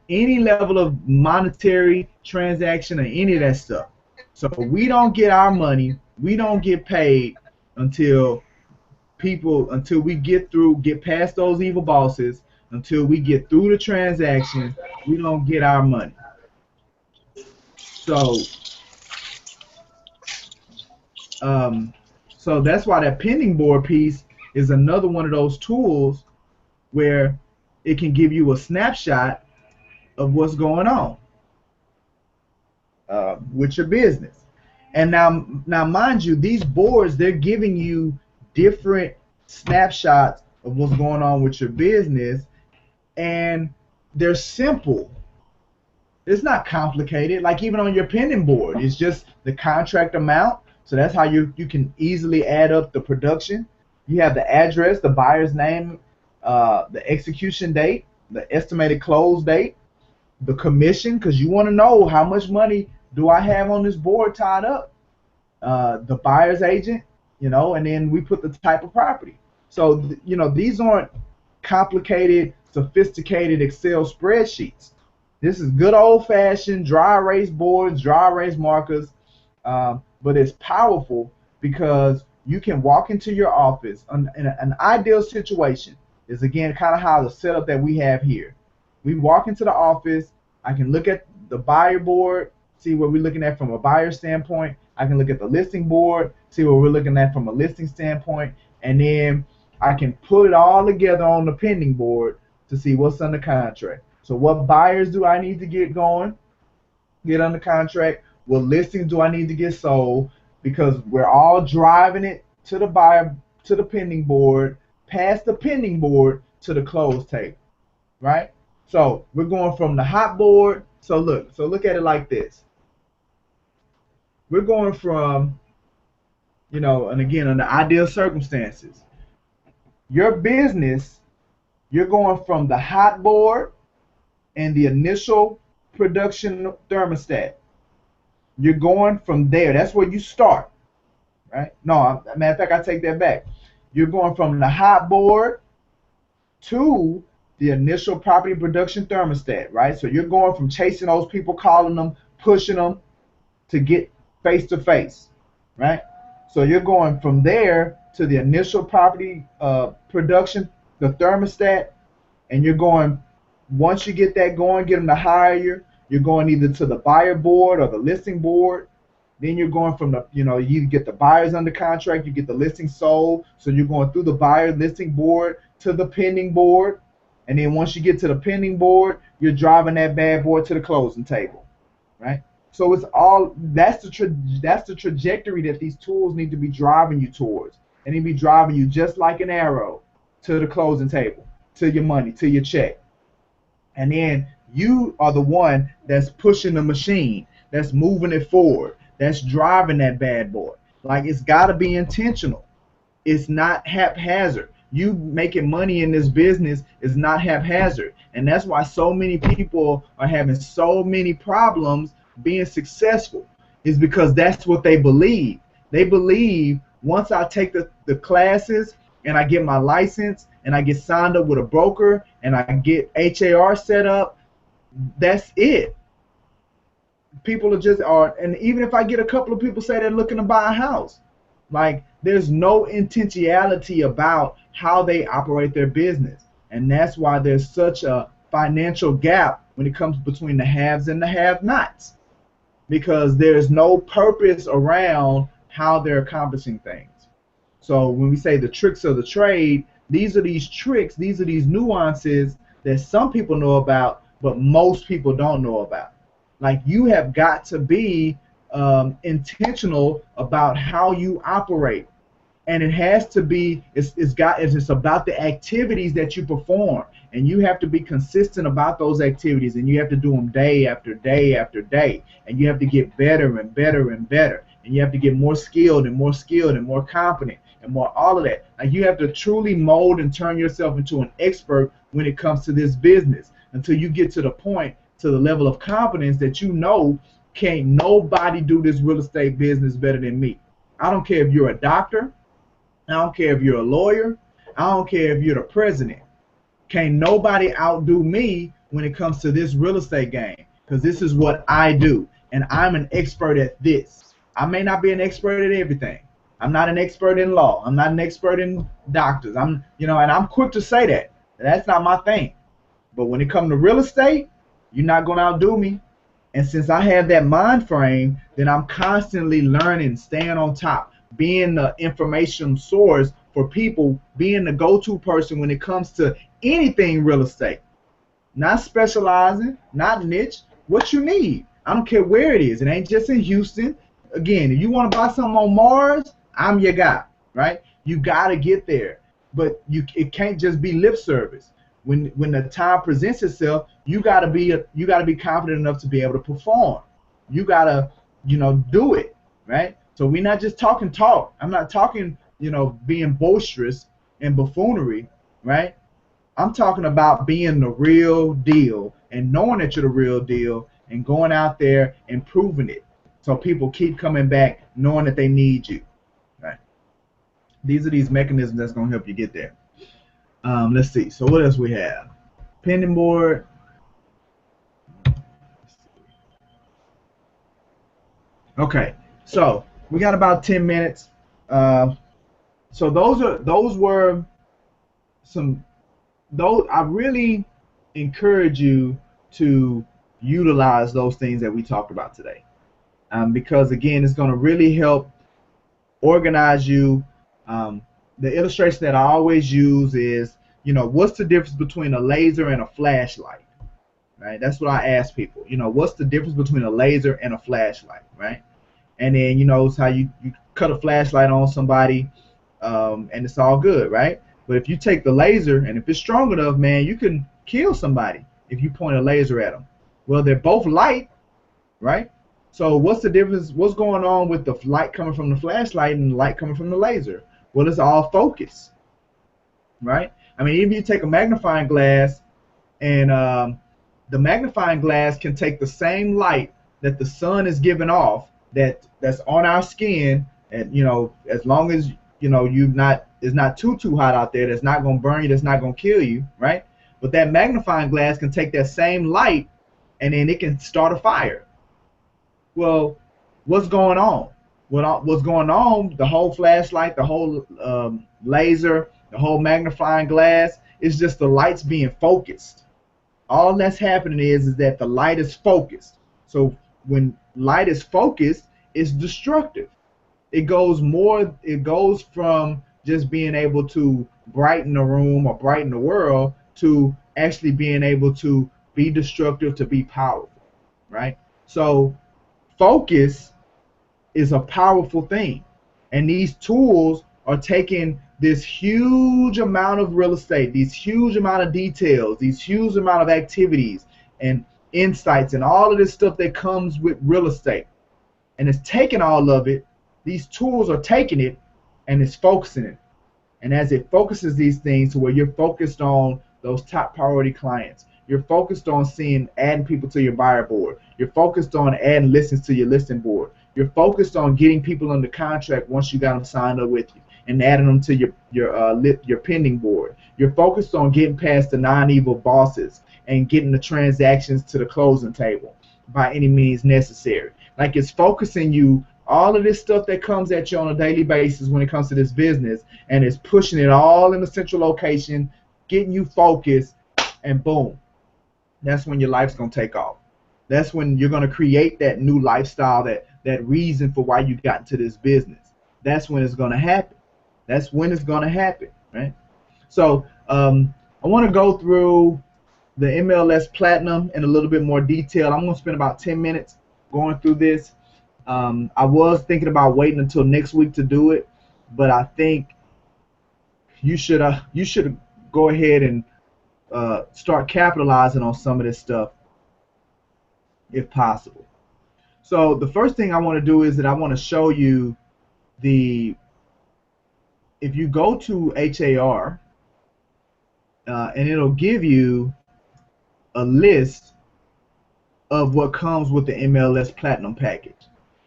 any level of monetary transaction or any of that stuff. So we don't get our money. We don't get paid until we get past those evil bosses, until we get through the transaction. We don't get our money. So that's why that pending board piece is another one of those tools where it can give you a snapshot of what's going on with your business. And now mind you, these boards, they're giving you different snapshots of what's going on with your business, and they're simple. It's not complicated. Like even on your pending board, it's just the contract amount. So that's how you can easily add up the production. You have the address, the buyer's name, the execution date, the estimated close date, the commission, because you want to know how much money do I have on this board tied up, the buyer's agent, and then we put the type of property. So, these aren't complicated, sophisticated Excel spreadsheets. This is good old-fashioned dry erase boards, dry erase markers, but it's powerful because you can walk into your office. In an ideal situation is, again, kind of how the setup that we have here. We walk into the office, I can look at the buyer board, see what we're looking at from a buyer standpoint. I can look at the listing board, see what we're looking at from a listing standpoint, and then I can put it all together on the pending board to see what's under contract. So what buyers do I need to get going, get under contract? What listings do I need to get sold? Because we're all driving it to the buyer, to the pending board, past the pending board to the close table, right? So we're going from the hot board. So look at it like this. We're going from, and again, under ideal circumstances, your business, you're going from the hot board and the initial production thermostat. You're going from there. That's where you start, right? No, matter of fact, I take that back. You're going from the hot board to the initial property production thermostat, right? So you're going from chasing those people, calling them, pushing them to get face to face, right? So you're going from there to the initial property production, the thermostat, and you're going, once you get that going, get them to hire you, you're going either to the buyer board or the listing board. Then you're going from the, you get the buyers under contract, you get the listing sold. So you're going through the buyer listing board to the pending board. And then once you get to the pending board, you're driving that bad boy to the closing table, right? So it's all, that's the trajectory that these tools need to be driving you towards. And they be driving you just like an arrow to the closing table, to your money, to your check. And then you are the one that's pushing the machine, that's moving it forward, that's driving that bad boy. Like, it's got to be intentional. It's not haphazard. You making money in this business is not haphazard. And that's why so many people are having so many problems being successful, is because that's what they believe. They believe once I take the classes and I get my license and I get signed up with a broker and I get HAR set up, that's it. People and even if I get a couple of people say they're looking to buy a house, like, there's no intentionality about how they operate their business. And that's why there's such a financial gap when it comes between the haves and the have-nots, because there's no purpose around how they're accomplishing things. So when we say the tricks of the trade, these are these tricks, these are these nuances that some people know about, but most people don't know about. Like, you have got to be intentional about how you operate, and it has to be, it's about the activities that you perform, and you have to be consistent about those activities, and you have to do them day after day after day, and you have to get better and better and better, and you have to get more skilled and more skilled and more competent and more all of that. Like, you have to truly mold and turn yourself into an expert when it comes to this business, until you get to the point, to the level of competence that can't nobody do this real estate business better than me. I don't care if you're a doctor, I don't care if you're a lawyer, I don't care if you're the president. Can't nobody outdo me when it comes to this real estate game, because this is what I do, and I'm an expert at this. I may not be an expert at everything. I'm not an expert in law. I'm not an expert in doctors. And I'm quick to say that. That's not my thing. But when it comes to real estate, you're not going to outdo me. And since I have that mind frame, then I'm constantly learning, staying on top, being the information source for people, being the go-to person when it comes to anything real estate. Not specializing, not niche, what you need. I don't care where it is. It ain't just in Houston. Again, if you want to buy something on Mars, I'm your guy, right? You got to get there. But it can't just be lip service. When the time presents itself, you gotta be confident enough to be able to perform. You gotta, do it, right? So we're not just talking talk. I'm not talking, being boisterous and buffoonery, right? I'm talking about being the real deal and knowing that you're the real deal and going out there and proving it, so people keep coming back knowing that they need you, right? These are these mechanisms that's gonna help you get there. Let's see. So what else we have? Pending board. Okay. So we got about 10 minutes. So those were some. Those I really encourage you to utilize those things that we talked about today, because again, it's going to really help organize you. the illustration that I always use is, what's the difference between a laser and a flashlight? Right? That's what I ask people. What's the difference between a laser and a flashlight? Right? And then it's how you cut a flashlight on somebody, and it's all good, right? But if you take the laser and if it's strong enough, man, you can kill somebody if you point a laser at them. Well, they're both light, right? So what's the difference? What's going on with the light coming from the flashlight and the light coming from the laser? Well, it's all focus, right? I mean, even if you take a magnifying glass and the magnifying glass can take the same light that the sun is giving off that's on our skin, and as long as it's not too hot out there, that's not going to burn you, that's not going to kill you, right? But that magnifying glass can take that same light and then it can start a fire. Well, what's going on? What's going on? The whole flashlight, the whole laser, the whole magnifying glass, is just the lights being focused. All that's happening is that the light is focused. So when light is focused, it's destructive. It goes from just being able to brighten a room or brighten the world to actually being able to be destructive, to be powerful, right? So focus is a powerful thing. And these tools are taking this huge amount of real estate, these huge amount of details, these huge amount of activities and insights and all of this stuff that comes with real estate. And it's taking all of it, these tools are taking it and it's focusing it. And as it focuses these things to where you're focused on those top priority clients, you're focused on adding people to your buyer board, you're focused on adding listings to your listing board, you're focused on getting people under contract once you got them signed up with you and adding them to your pending board. You're focused on getting past the non-evil bosses and getting the transactions to the closing table by any means necessary. Like, it's focusing you, all of this stuff that comes at you on a daily basis when it comes to this business, and it's pushing it all in a central location, getting you focused, and boom, that's when your life's going to take off. That's when you're going to create that new lifestyle, that reason for why you got into this business. That's when it's going to happen. That's when it's going to happen, right? So I want to go through the MLS Platinum in a little bit more detail. I'm going to spend about 10 minutes going through this. I was thinking about waiting until next week to do it, but I think you should go ahead and start capitalizing on some of this stuff if possible. So the first thing I want to do is that I want to show you if you go to HAR, and it'll give you a list of what comes with the MLS Platinum package.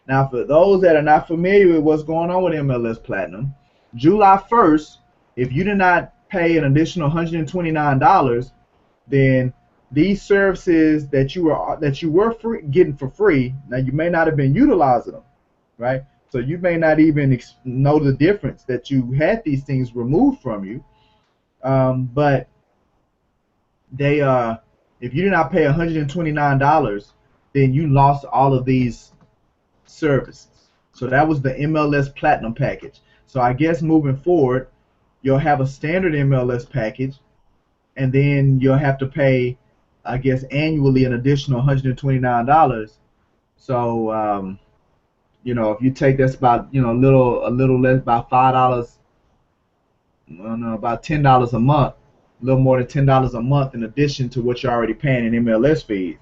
Now, for those that are not familiar with what's going on with MLS Platinum, July 1st, if you did not pay an additional $129, then these services that you were getting for free, now you may not have been utilizing them, right? So you may not even know the difference that you had these things removed from you, but they if you did not pay $129, then you lost all of these services. So that was the MLS Platinum package. So I guess moving forward, you'll have a standard MLS package, and then you'll have to pay, I guess, annually an additional $129. So if you take, that's about a little less, about $5, about $10 a month, a little more than $10 a month in addition to what you're already paying in MLS fees.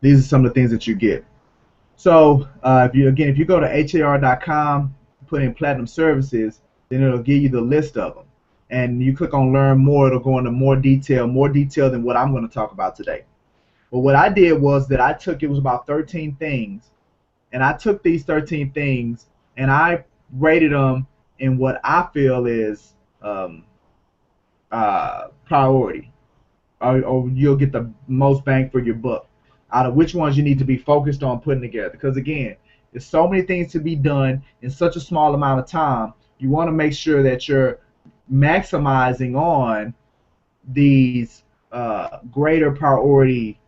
These are some of the things that you get. So if you go to har.com, put in Platinum Services, then it'll give you the list of them. And you click on Learn More, it'll go into more detail than what I'm going to talk about today. But what I did was that it was about 13 things, and I took these 13 things and I rated them in what I feel is priority, or you'll get the most bang for your buck out of which ones you need to be focused on putting together. Because again, there's so many things to be done in such a small amount of time. You want to make sure that you're maximizing on these greater priority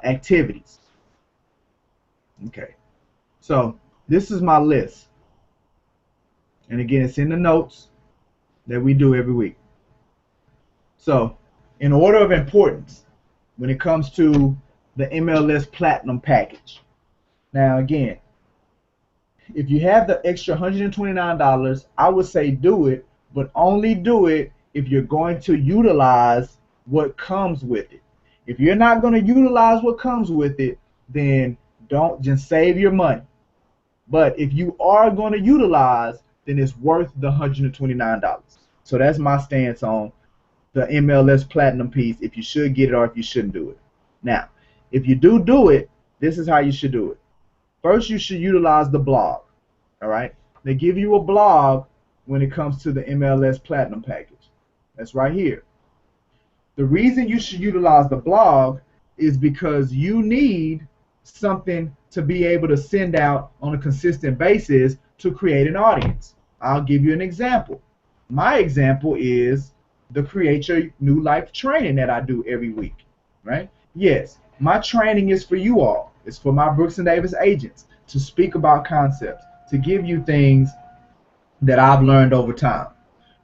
activities. Okay, so this is my list. And again, it's in the notes that we do every week. So, in order of importance, when it comes to the MLS Platinum package. Now, again, if you have the extra $129, I would say do it, but only do it if you're going to utilize what comes with it. If you're not going to utilize what comes with it, then don't, just save your money. But if you are going to utilize, then it's worth the $129. So that's my stance on the MLS Platinum piece, if you should get it or if you shouldn't do it. Now, if you do it, this is how you should do it. First, you should utilize the blog. All right? They give you a blog when it comes to the MLS Platinum package. That's right here. The reason you should utilize the blog is because you need something to be able to send out on a consistent basis to create an audience. I'll give you an example. My example is the Create Your New Life training that I do every week, right? Yes, my training is for you all. It's for my Brooks and Davis agents to speak about concepts, to give you things that I've learned over time.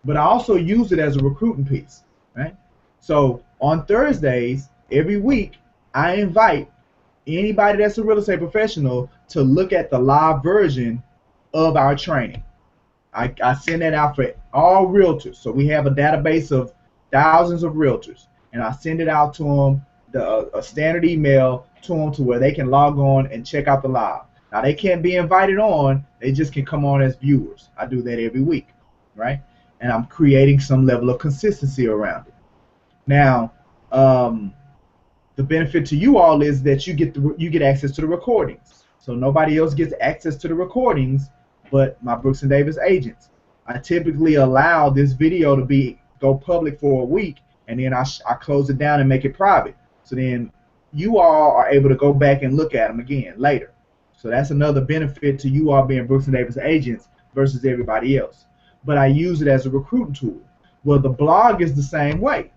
But I also use it as a recruiting piece, right? So on Thursdays, every week, I invite anybody that's a real estate professional to look at the live version of our training. I send that out for all realtors. So we have a database of thousands of realtors, and I send it out to them, a standard email to them to where they can log on and check out the live. Now, they can't be invited on. They just can come on as viewers. I do that every week, right? And I'm creating some level of consistency around it. Now, the benefit to you all is that you get access to the recordings. So nobody else gets access to the recordings but my Brooks and Davis agents. I typically allow this video to go public for a week, and then I close it down and make it private. So then you all are able to go back and look at them again later. So that's another benefit to you all being Brooks and Davis agents versus everybody else. But I use it as a recruiting tool. Well, the blog is the same way.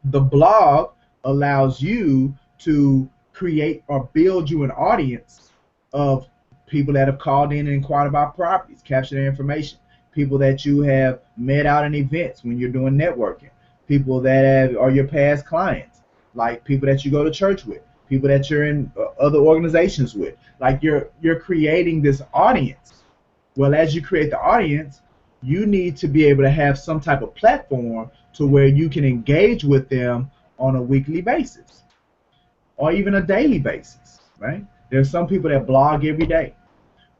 The blog allows you to create or build you an audience of people that have called in and inquired about properties, capture their information, people that you have met out in events when you're doing networking, people that are your past clients, like people that you go to church with, people that you're in other organizations with. Like you're creating this audience. Well, as you create the audience, you need to be able to have some type of platform to where you can engage with them on a weekly basis or even a daily basis, right? There's some people that blog every day.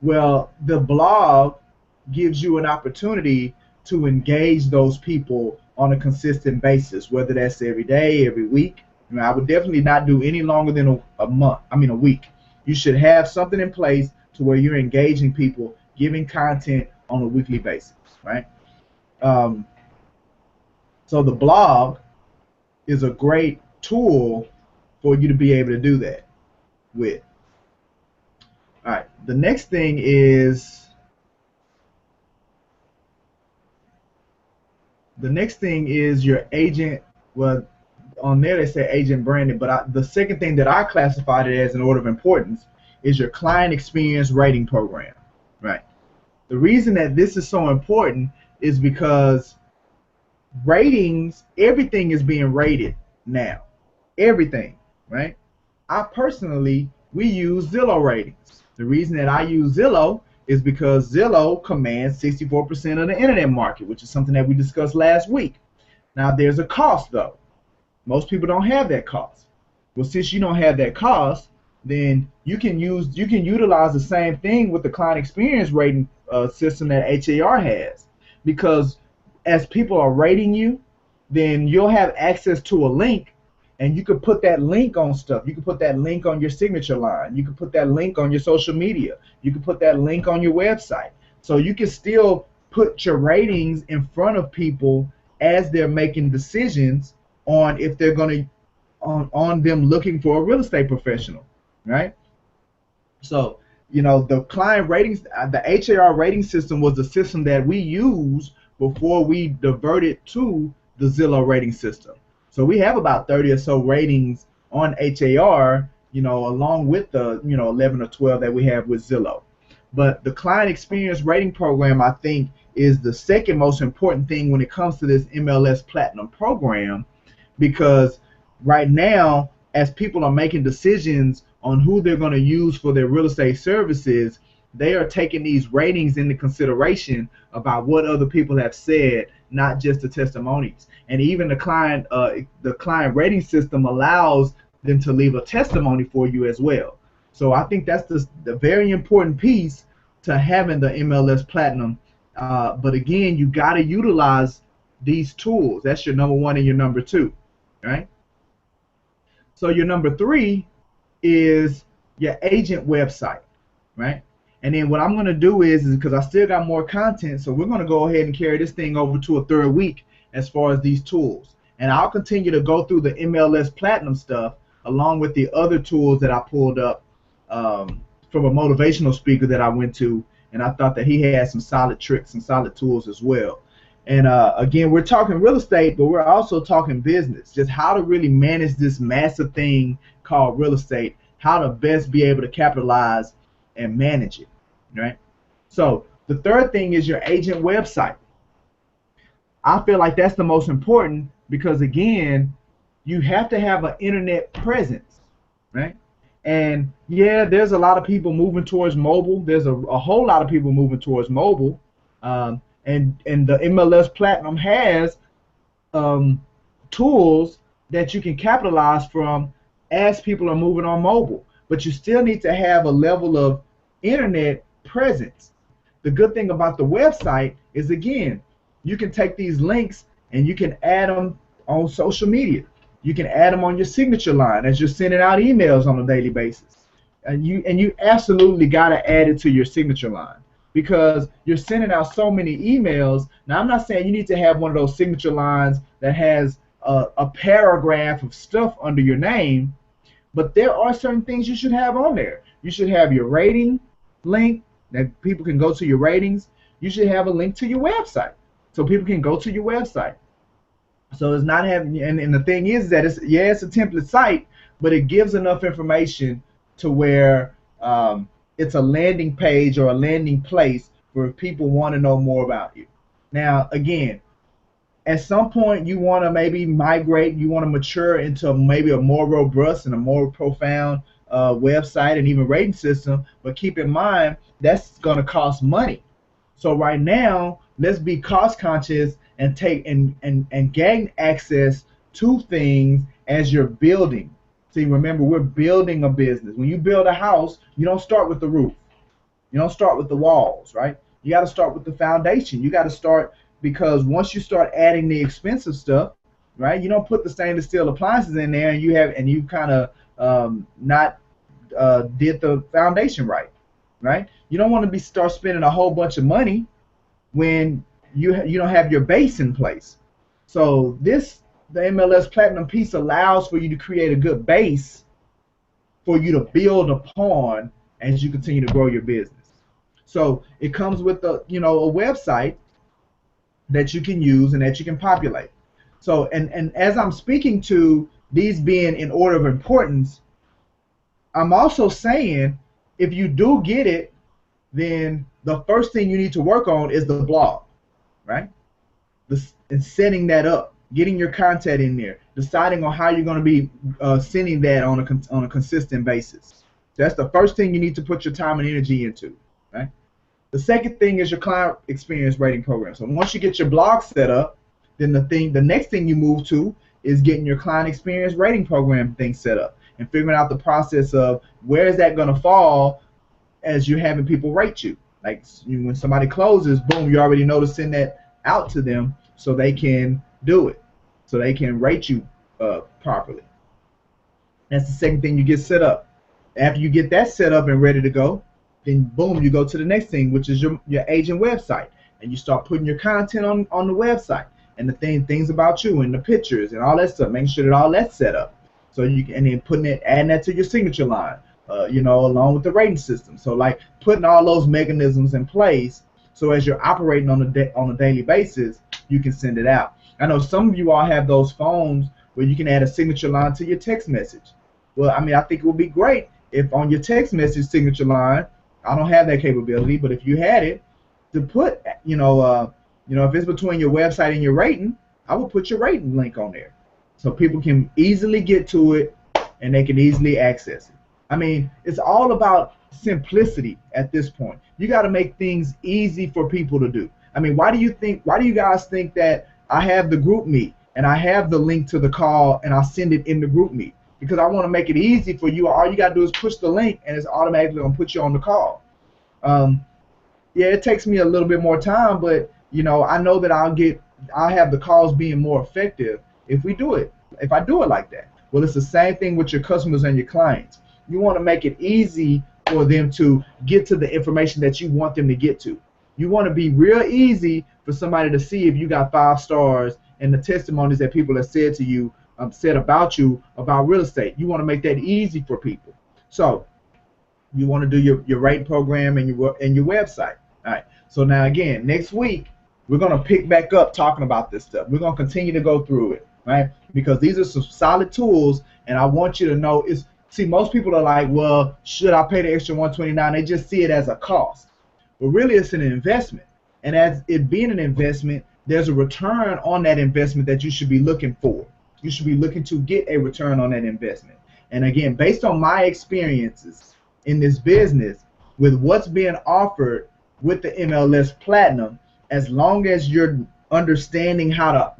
Well, the blog gives you an opportunity to engage those people on a consistent basis, whether that's every day, every week. I would definitely not do any longer than a week. You should have something in place to where you're engaging people, giving content on a weekly basis, right? So the blog is a great tool for you to be able to do that with. All right, the next thing is your agent. Well, on there they say agent branding, but the second thing that I classified it as in order of importance is your client experience rating program, right? The reason that this is so important is because ratings, everything is being rated now, everything, right? We use Zillow ratings. The reason that I use Zillow is because Zillow commands 64% of the internet market, which is something that we discussed last week. Now, there's a cost, though. Most people don't have that cost. Well, since you don't have that cost, then you can utilize the same thing with the client experience rating system that HAR has. Because as people are rating you, then you'll have access to a link, and you could put that link on stuff. You can put that link on your signature line. You can put that link on your social media. You can put that link on your website. So you can still put your ratings in front of people as they're making decisions on if they're going to on them looking for a real estate professional, right? So, the client ratings, the HAR rating system was the system that we used before we diverted to the Zillow rating system. So we have about 30 or so ratings on HAR, along with the 11 or 12 that we have with Zillow. But the client experience rating program, I think, is the second most important thing when it comes to this MLS Platinum program, because right now, as people are making decisions on who they're going to use for their real estate services, they are taking these ratings into consideration about what other people have said, not just the testimonies. And even the client rating system allows them to leave a testimony for you as well. So I think that's the very important piece to having the MLS Platinum. But again, you got to utilize these tools. That's your number one and your number two, right? So your number three is your agent website, right? And then what I'm going to do is because I still got more content, so we're going to go ahead and carry this thing over to a third week as far as these tools. And I'll continue to go through the MLS Platinum stuff along with the other tools that I pulled up from a motivational speaker that I went to, and I thought that he had some solid tricks and solid tools as well. And again, we're talking real estate, but we're also talking business, just how to really manage this massive thing called real estate, how to best be able to capitalize and manage it, right? So the third thing is your agent website. I feel like that's the most important because, again, you have to have an internet presence, right? And yeah, there's a lot of people moving towards mobile. There's a whole lot of people moving towards mobile. And the MLS Platinum has tools that you can capitalize from as people are moving on mobile. But you still need to have a level of internet presence. The good thing about the website is, again, you can take these links and you can add them on social media. You can add them on your signature line as you're sending out emails on a daily basis. And you absolutely got to add it to your signature line, because you're sending out so many emails. Now, I'm not saying you need to have one of those signature lines that has a paragraph of stuff under your name, but there are certain things you should have on there. You should have your rating link that people can go to your ratings. You should have a link to your website so people can go to your website. So it's not having, and the thing is that it's a template site, but it gives enough information to where it's a landing page or a landing place where people want to know more about you. Now, again, at some point you want to maybe migrate, you want to mature into maybe a more robust and a more profound website and even rating system, but keep in mind that's going to cost money. So right now, let's be cost conscious and take and gain access to things as you're building. See, remember, we're building a business. When you build a house, you don't start with the roof. You don't start with the walls, right? You got to start with the foundation. You got to start, because once you start adding the expensive stuff, right? You don't put the stainless steel appliances in there and you kind of not did the foundation right? You don't want to start spending a whole bunch of money when you don't have your base in place. So the MLS Platinum piece allows for you to create a good base for you to build upon as you continue to grow your business. So it comes with a website that you can use and that you can populate. So and as I'm speaking to these being in order of importance, I'm also saying if you do get it, then the first thing you need to work on is the blog, right? And setting that up, getting your content in there, deciding on how you're going to be sending that on a consistent basis. That's the first thing you need to put your time and energy into, right? The second thing is your client experience rating program. So once you get your blog set up, then the next thing you move to is getting your client experience rating program thing set up and figuring out the process of where is that going to fall as you're having people rate you. Like when somebody closes, boom, you already know to send that out to them so they can do it, so they can rate you properly. That's the second thing you get set up. After you get that set up and ready to go, then boom, you go to the next thing, which is your agent website, and you start putting your content on the website and the things about you and the pictures and all that stuff, making sure that all that's set up. So and then adding that to your signature line, along with the rating system. So like putting all those mechanisms in place, so as you're operating on a daily basis, you can send it out. I know some of you all have those phones where you can add a signature line to your text message. Well, I mean, I think it would be great if on your text message signature line, I don't have that capability, but if you had it, to put, if it's between your website and your rating, I would put your rating link on there, so people can easily get to it and they can easily access it. I mean, it's all about simplicity at this point. You got to make things easy for people to do. I mean, why do you guys think that I have the group meet and I have the link to the call and I send it in the group meet? Because I want to make it easy for you. All you got to do is push the link and it's automatically going to put you on the call. Yeah, it takes me a little bit more time, but I know that I'll have the calls being more effective if I do it like that. Well, it's the same thing with your customers and your clients. You want to make it easy for them to get to the information that you want them to get to. You want to be real easy for somebody to see if you got 5 stars and the testimonies that people have said to you, said about you about real estate. You want to make that easy for people. So you want to do your rating program and your website. All right. So now again, next week we're gonna pick back up talking about this stuff. We're gonna continue to go through it, right? Because these are some solid tools, and I want you to know most people are like, well, should I pay the extra $129? They just see it as a cost. But really it's an investment. And as it being an investment, there's a return on that investment that you should be looking for. You should be looking to get a return on that investment. And again, based on my experiences in this business, with what's being offered with the MLS Platinum, as long as you're understanding how to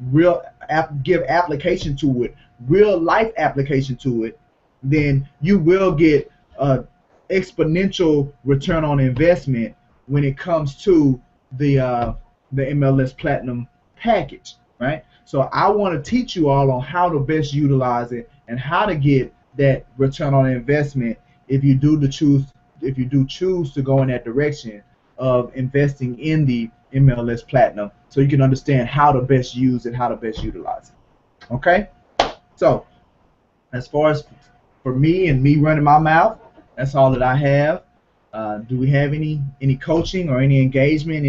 give application to it, real life application to it, then you will get exponential return on investment when it comes to the MLS Platinum package, right? So I want to teach you all on how to best utilize it and how to get that return on investment if you do choose to go in that direction of investing in the MLS Platinum, so you can understand how to best use it, how to best utilize it. Okay? So as far as for me and me running my mouth, that's all that I have. Do we have any coaching or any engagement,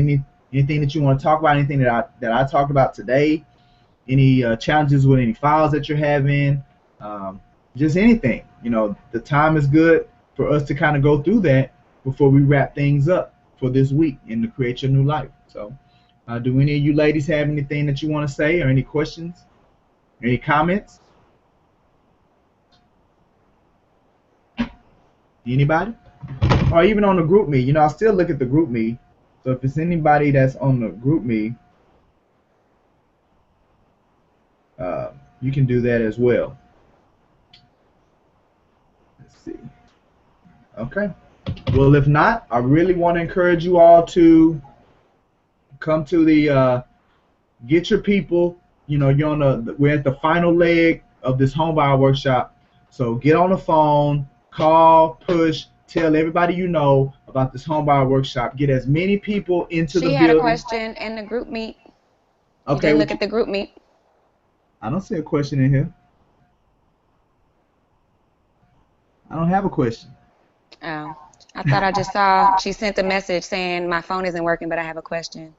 anything that you want to talk about, anything that I talked about today, any challenges with any files that you're having, just anything? The time is good for us to kind of go through that before we wrap things up for this week and to create your new life. So do any of you ladies have anything that you want to say, or any questions, any comments? Anybody? Or even on the group me, I still look at the group me. So if it's anybody that's on the group me, you can do that as well. Let's see. Okay. Well, if not, I really want to encourage you all to come to the get your people. We're at the final leg of this home buyer workshop. So get on the phone, call, push, tell everybody you know about this home buyer workshop. Get as many people into the building.
She had a question in the group meet. You didn't look at the group meet.
I don't see a question in here. I don't have a question.
Oh, I thought I just saw she sent a message saying my phone isn't working, but I have a question.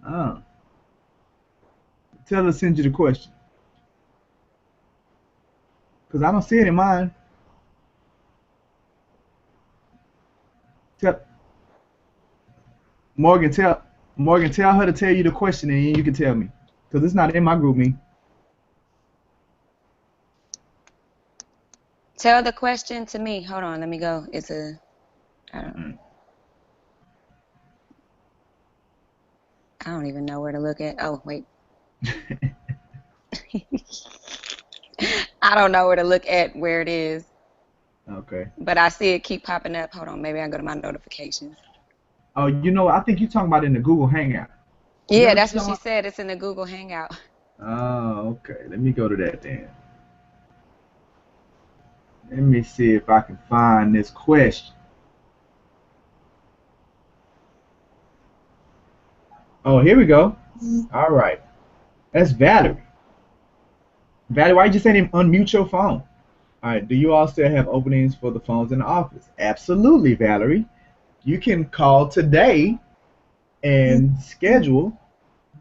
Oh. Tell her to send you the question. Because I don't see it in mine. Morgan, tell her to tell you the question, and then you can tell me. Because it's not in my group me.
Tell the question to me. Hold on, let me go. I don't even know where to look at. Oh, wait. I don't know where to look at where it is.
Okay.
But I see it keep popping up. Hold on, maybe I go to my notifications.
Oh, I think you're talking about in the Google Hangout.
Yeah, that's what she said. It's in the Google Hangout.
Oh, okay. Let me go to that then. Let me see if I can find this question. Oh, here we go. All right. That's Valerie. Valerie, why you just saying unmute your phone? All right. Do you all still have openings for the phones in the office? Absolutely, Valerie. You can call today and schedule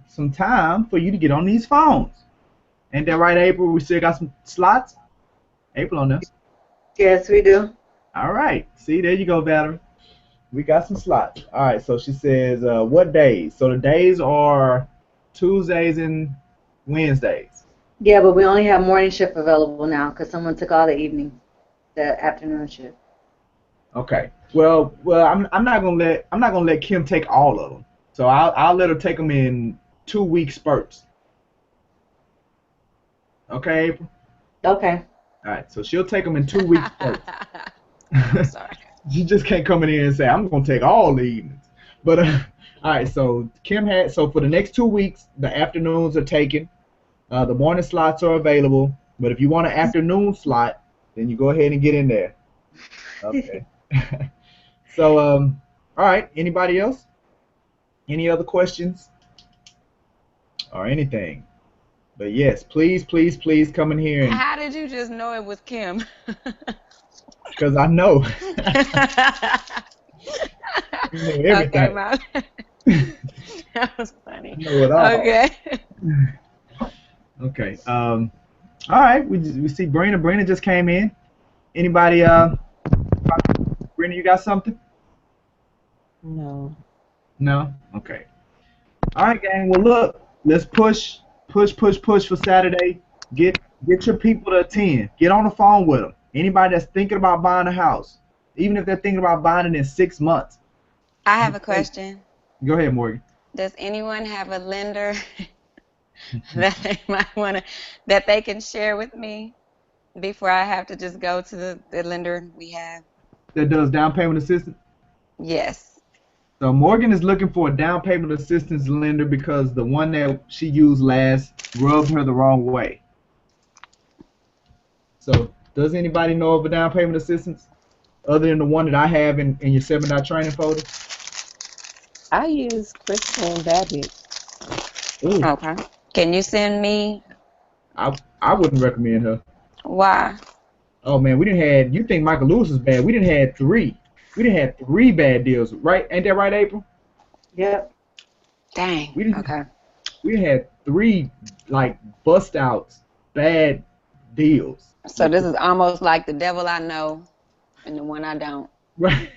some time for you to get on these phones. Ain't that right, April? We still got some slots? April on there.
Yes, we do.
All right. See, there you go, Valerie. We got some slots. All right. So she says, what days? So the days are Tuesdays and Wednesdays.
Yeah, but we only have morning shift available now because someone took all the evening, the afternoon shift.
Okay. Well, I'm not gonna let Kim take all of them. So I'll let her take them in 2 week spurts. Okay, April.
Okay.
All right. So she'll take them in 2 week spurts.
I'm sorry.
You just can't come in here and say I'm gonna take all the evenings. But all right. So Kim had so for the next 2 weeks, the afternoons are taken. The morning slots are available. But if you want an afternoon slot, then you go ahead and get in there. Okay. So all right. Anybody else? Any other questions or anything? But yes, please, please, please come in here and
How did you just know it was Kim?
because I know, I know
Okay,
everything.
my that was
I
funny.
know it all.
Okay.
Okay. All right. We see Brina. Brina just came in. Anybody? Brina, you got something?
No.
No. Okay. All right, gang. Well, look. Let's push, push, push, push for Saturday. Get get your people to attend. Get on the phone with them. Anybody that's thinking about buying a house, even if they're thinking about buying it in 6 months.
I have a question.
Go ahead, Morgan.
Does anyone have a lender that they might want to that they can share with me before I have to just go to the lender we have?
That does down payment assistance.
Yes.
So Morgan is looking for a down payment assistance lender because the one that she used last rubbed her the wrong way. So does anybody know of a down payment assistance other than the one that I have in your 7 dot training folder?
I use Kristen Babbage.
Ooh,
Okay. Can you send me
I wouldn't recommend her.
why?
Oh man, we didn't had you think Michael Lewis is bad. We didn't had three. We didn't had three bad deals, right? Ain't that right, April?
Yep.
Dang.
We didn't
Okay.
we had three like bust outs, bad deals.
So
Like
this is almost like the devil I know and the one I don't.
right.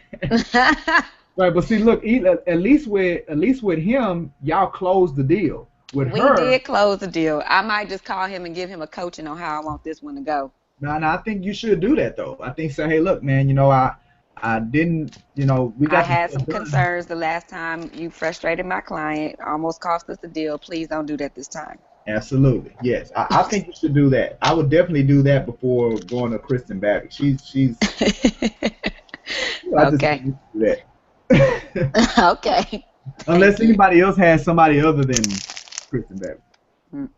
Right, but see, look, at least with him, y'all closed the deal. With
We
her,
did close the deal. I might just call him and give him a coaching on how I want this one to go.
nah, I think you should do that though. I think say, hey, look, man, I didn't, we
I
got the
had
deal
some
done.
concerns the last time you frustrated my client, almost cost us a deal. Please don't do that this time.
Absolutely, yes. I think you should do that. I would definitely do that before going to Kristen Babbitt. I just think
Okay.
you should do that.
Okay.
Unless
Thank you.
anybody else has somebody other than Kristen Babbitt.
Mm.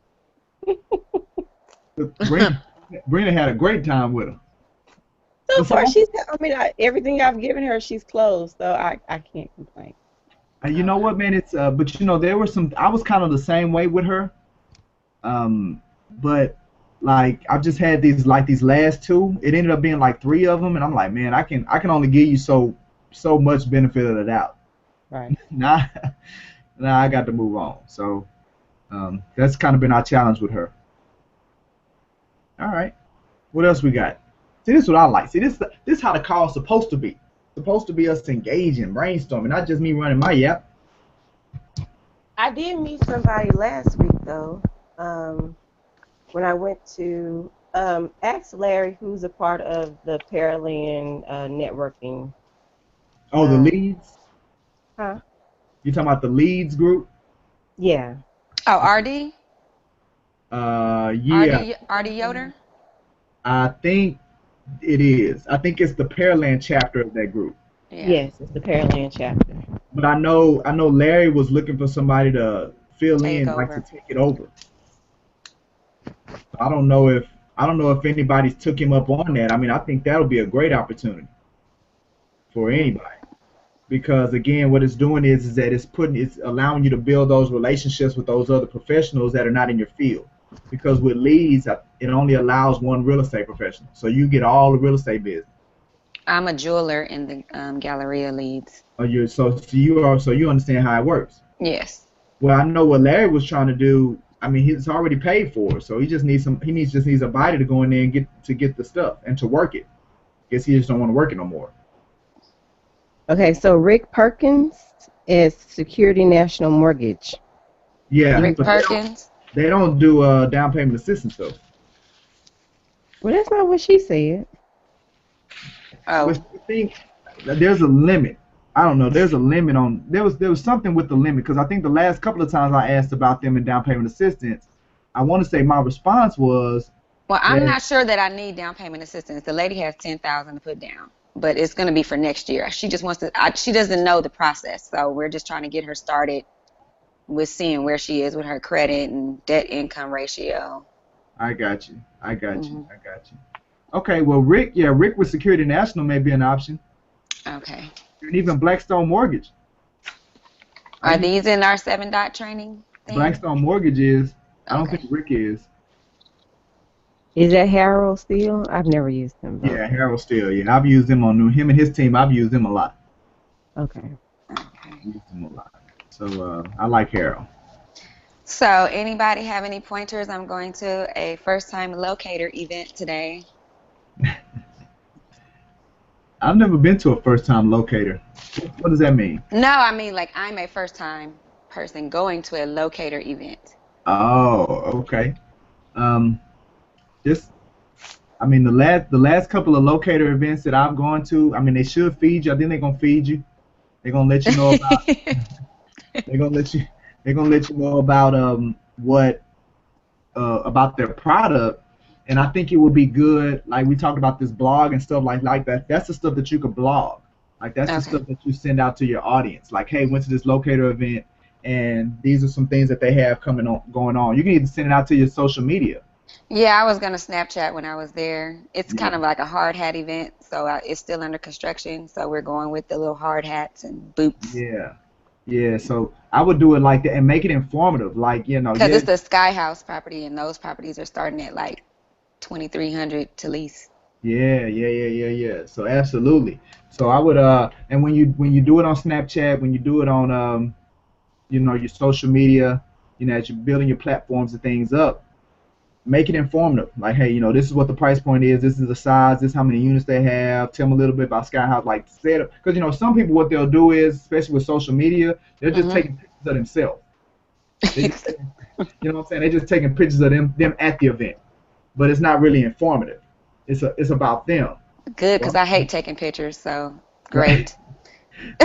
Look, Brina had a great time with her.
So
But see,
far, everything I've given her, she's closed, so I can't complain.
you know
Okay.
what, man? But there were some. I was kind of the same way with her. But like I've just had these last two. It ended up being like three of them, and I'm like, man, I can only give you so much benefit of the doubt.
Right.
Now, now I got to move on. So that's kind of been our challenge with her. All right, what else we got? See, this is what I like. See, this is how the call's supposed to be. Supposed to be us engaging, brainstorming, not just me running my yap.
I did meet somebody last week though. When I went to ask Larry, who's a part of the Paraland networking.
Oh, the
Um,
leads.
huh?
You talking about the leads group?
Yeah.
Oh, RD?
Yeah,
RD Yoder?
I think it is. I think it's the Pearland chapter of that group.
Yeah.
Yes, it's the Paraland chapter.
But I know Larry was looking for somebody to fill
Take
in, like to
over.
take it over. I don't know if anybody's took him up on that. I mean, I think that'll be a great opportunity for
Mm.
anybody because again, what it's doing is that it's allowing you to build those relationships with those other professionals that are not in your field. Because with leads, it only allows one real estate professional, so you get all the real estate business.
I'm a jeweler in the Galleria leads.
So you understand how it works.
Yes.
Well, I know what Larry was trying to do. I mean, he's already paid for it, so he just needs a body to go in there and get the stuff and to work it. Guess he just don't want to work it no more.
Okay, so Rick Perkins is Security National Mortgage.
Yeah,
Rick
but
Perkins.
they don't do down payment assistance though.
Well, that's not what she said.
But
Oh,
I think there's a limit. I don't know. There's a limit on there was something with the limit because I think the last couple of times I asked about them in down payment assistance, I want to say my response was
well, I'm
that
not sure that I need down payment assistance. The lady has 10,000 to put down, but it's going to be for next year. She just wants to. She doesn't know the process, so we're just trying to get her started with seeing where she is with her credit and debt income ratio.
I got you. I got you.
Hmm.
I got you. Okay, well Rick with Security National may be an option.
Okay.
And even Blackstone Mortgage. I
Are
use
these in our 7 dot training thing?
Blackstone Mortgage is. I don't think
Okay.
Rick is.
Is that Harold Steele? I've never used him though.
Yeah, Harold Steele. Yeah, I've used him on him and his team. I've used him a lot.
Okay.
Okay.
Used him a lot. So I like Harold.
So, anybody have any pointers? I'm going to a first time locator event today.
I've never been to a first time locator. What does that mean?
No, I mean, like, I'm a first time person going to a locator event.
Oh, okay. Um, just I mean the last couple of locator events that I've gone to, I mean they should feed you. I think they're gonna feed you. They're gonna let you know about they're gonna let you they're gonna let you know what about their product. And I think it would be good, like we talked about this blog and stuff like that. That's the stuff that you could blog. Like that's the
Okay.
stuff that you send out to your audience. Like, hey, went to this locator event and these are some things that they have going on. You can even send it out to your social media.
Yeah, I was gonna Snapchat when I was there. It's
Yeah.
kind of like a hard hat event, so it's still under construction. So we're going with the little hard hats and boots
Yeah. Yeah. So I would do it like that and make it informative. Like,
because
yeah,
it's the Sky House property, and those properties are starting at like 2,300 to lease.
yeah. So absolutely. So I would and when you do it on Snapchat, when you do it on your social media, as you're building your platforms and things up, make it informative. Like, hey, this is what the price point is. This is the size. This is how many units they have. Tell them a little bit about Sky House. Like, say it because some people what they'll do is, especially with social media, they're just
Hmm.
taking pictures of themselves. They just, you know what I'm saying? They're just taking pictures of them at the event, but it's not really informative. It's about them.
Good, because
Well,
I hate taking pictures. So
right,
great.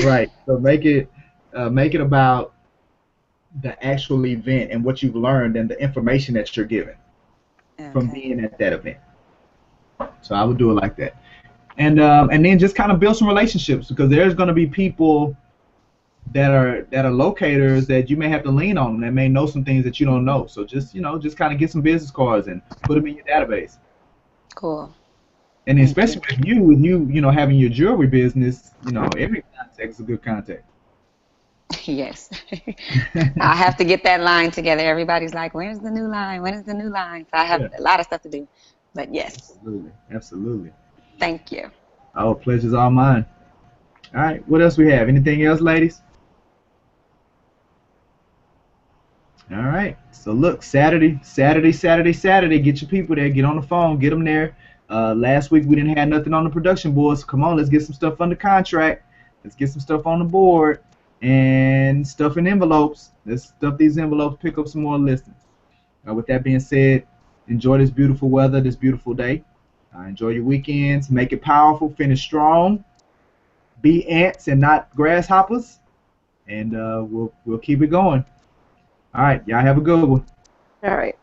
right. So make it about the actual event and what you've learned and the information that you're given from
Okay.
being at that event. So I would do it like that. And then just kind of build some relationships because there's going to be people that are locators that you may have to lean on that may know some things that you don't know. So just kind of get some business cards and put them in your database.
Cool.
And
Thank
especially
you.
with you having your jewelry business, every contact is a good contact.
Yes. I have to get that line together. Everybody's like, where's the new line? When is the new line? So I have
Yeah,
a lot of stuff to do. But yes,
absolutely.
thank you.
Oh, pleasure's all mine. All right, what else we have? Anything else, ladies? All right. So look, Saturday. Get your people there. Get on the phone. Get them there. Last week we didn't have nothing on the production board. So come on, let's get some stuff under contract. Let's get some stuff on the board and stuff in envelopes. Let's stuff these envelopes. Pick up some more listings. With that being said, enjoy this beautiful weather, this beautiful day. Enjoy your weekends. Make it powerful. Finish strong. Be ants and not grasshoppers. And we'll keep it going. All right, y'all have a good one.
All right.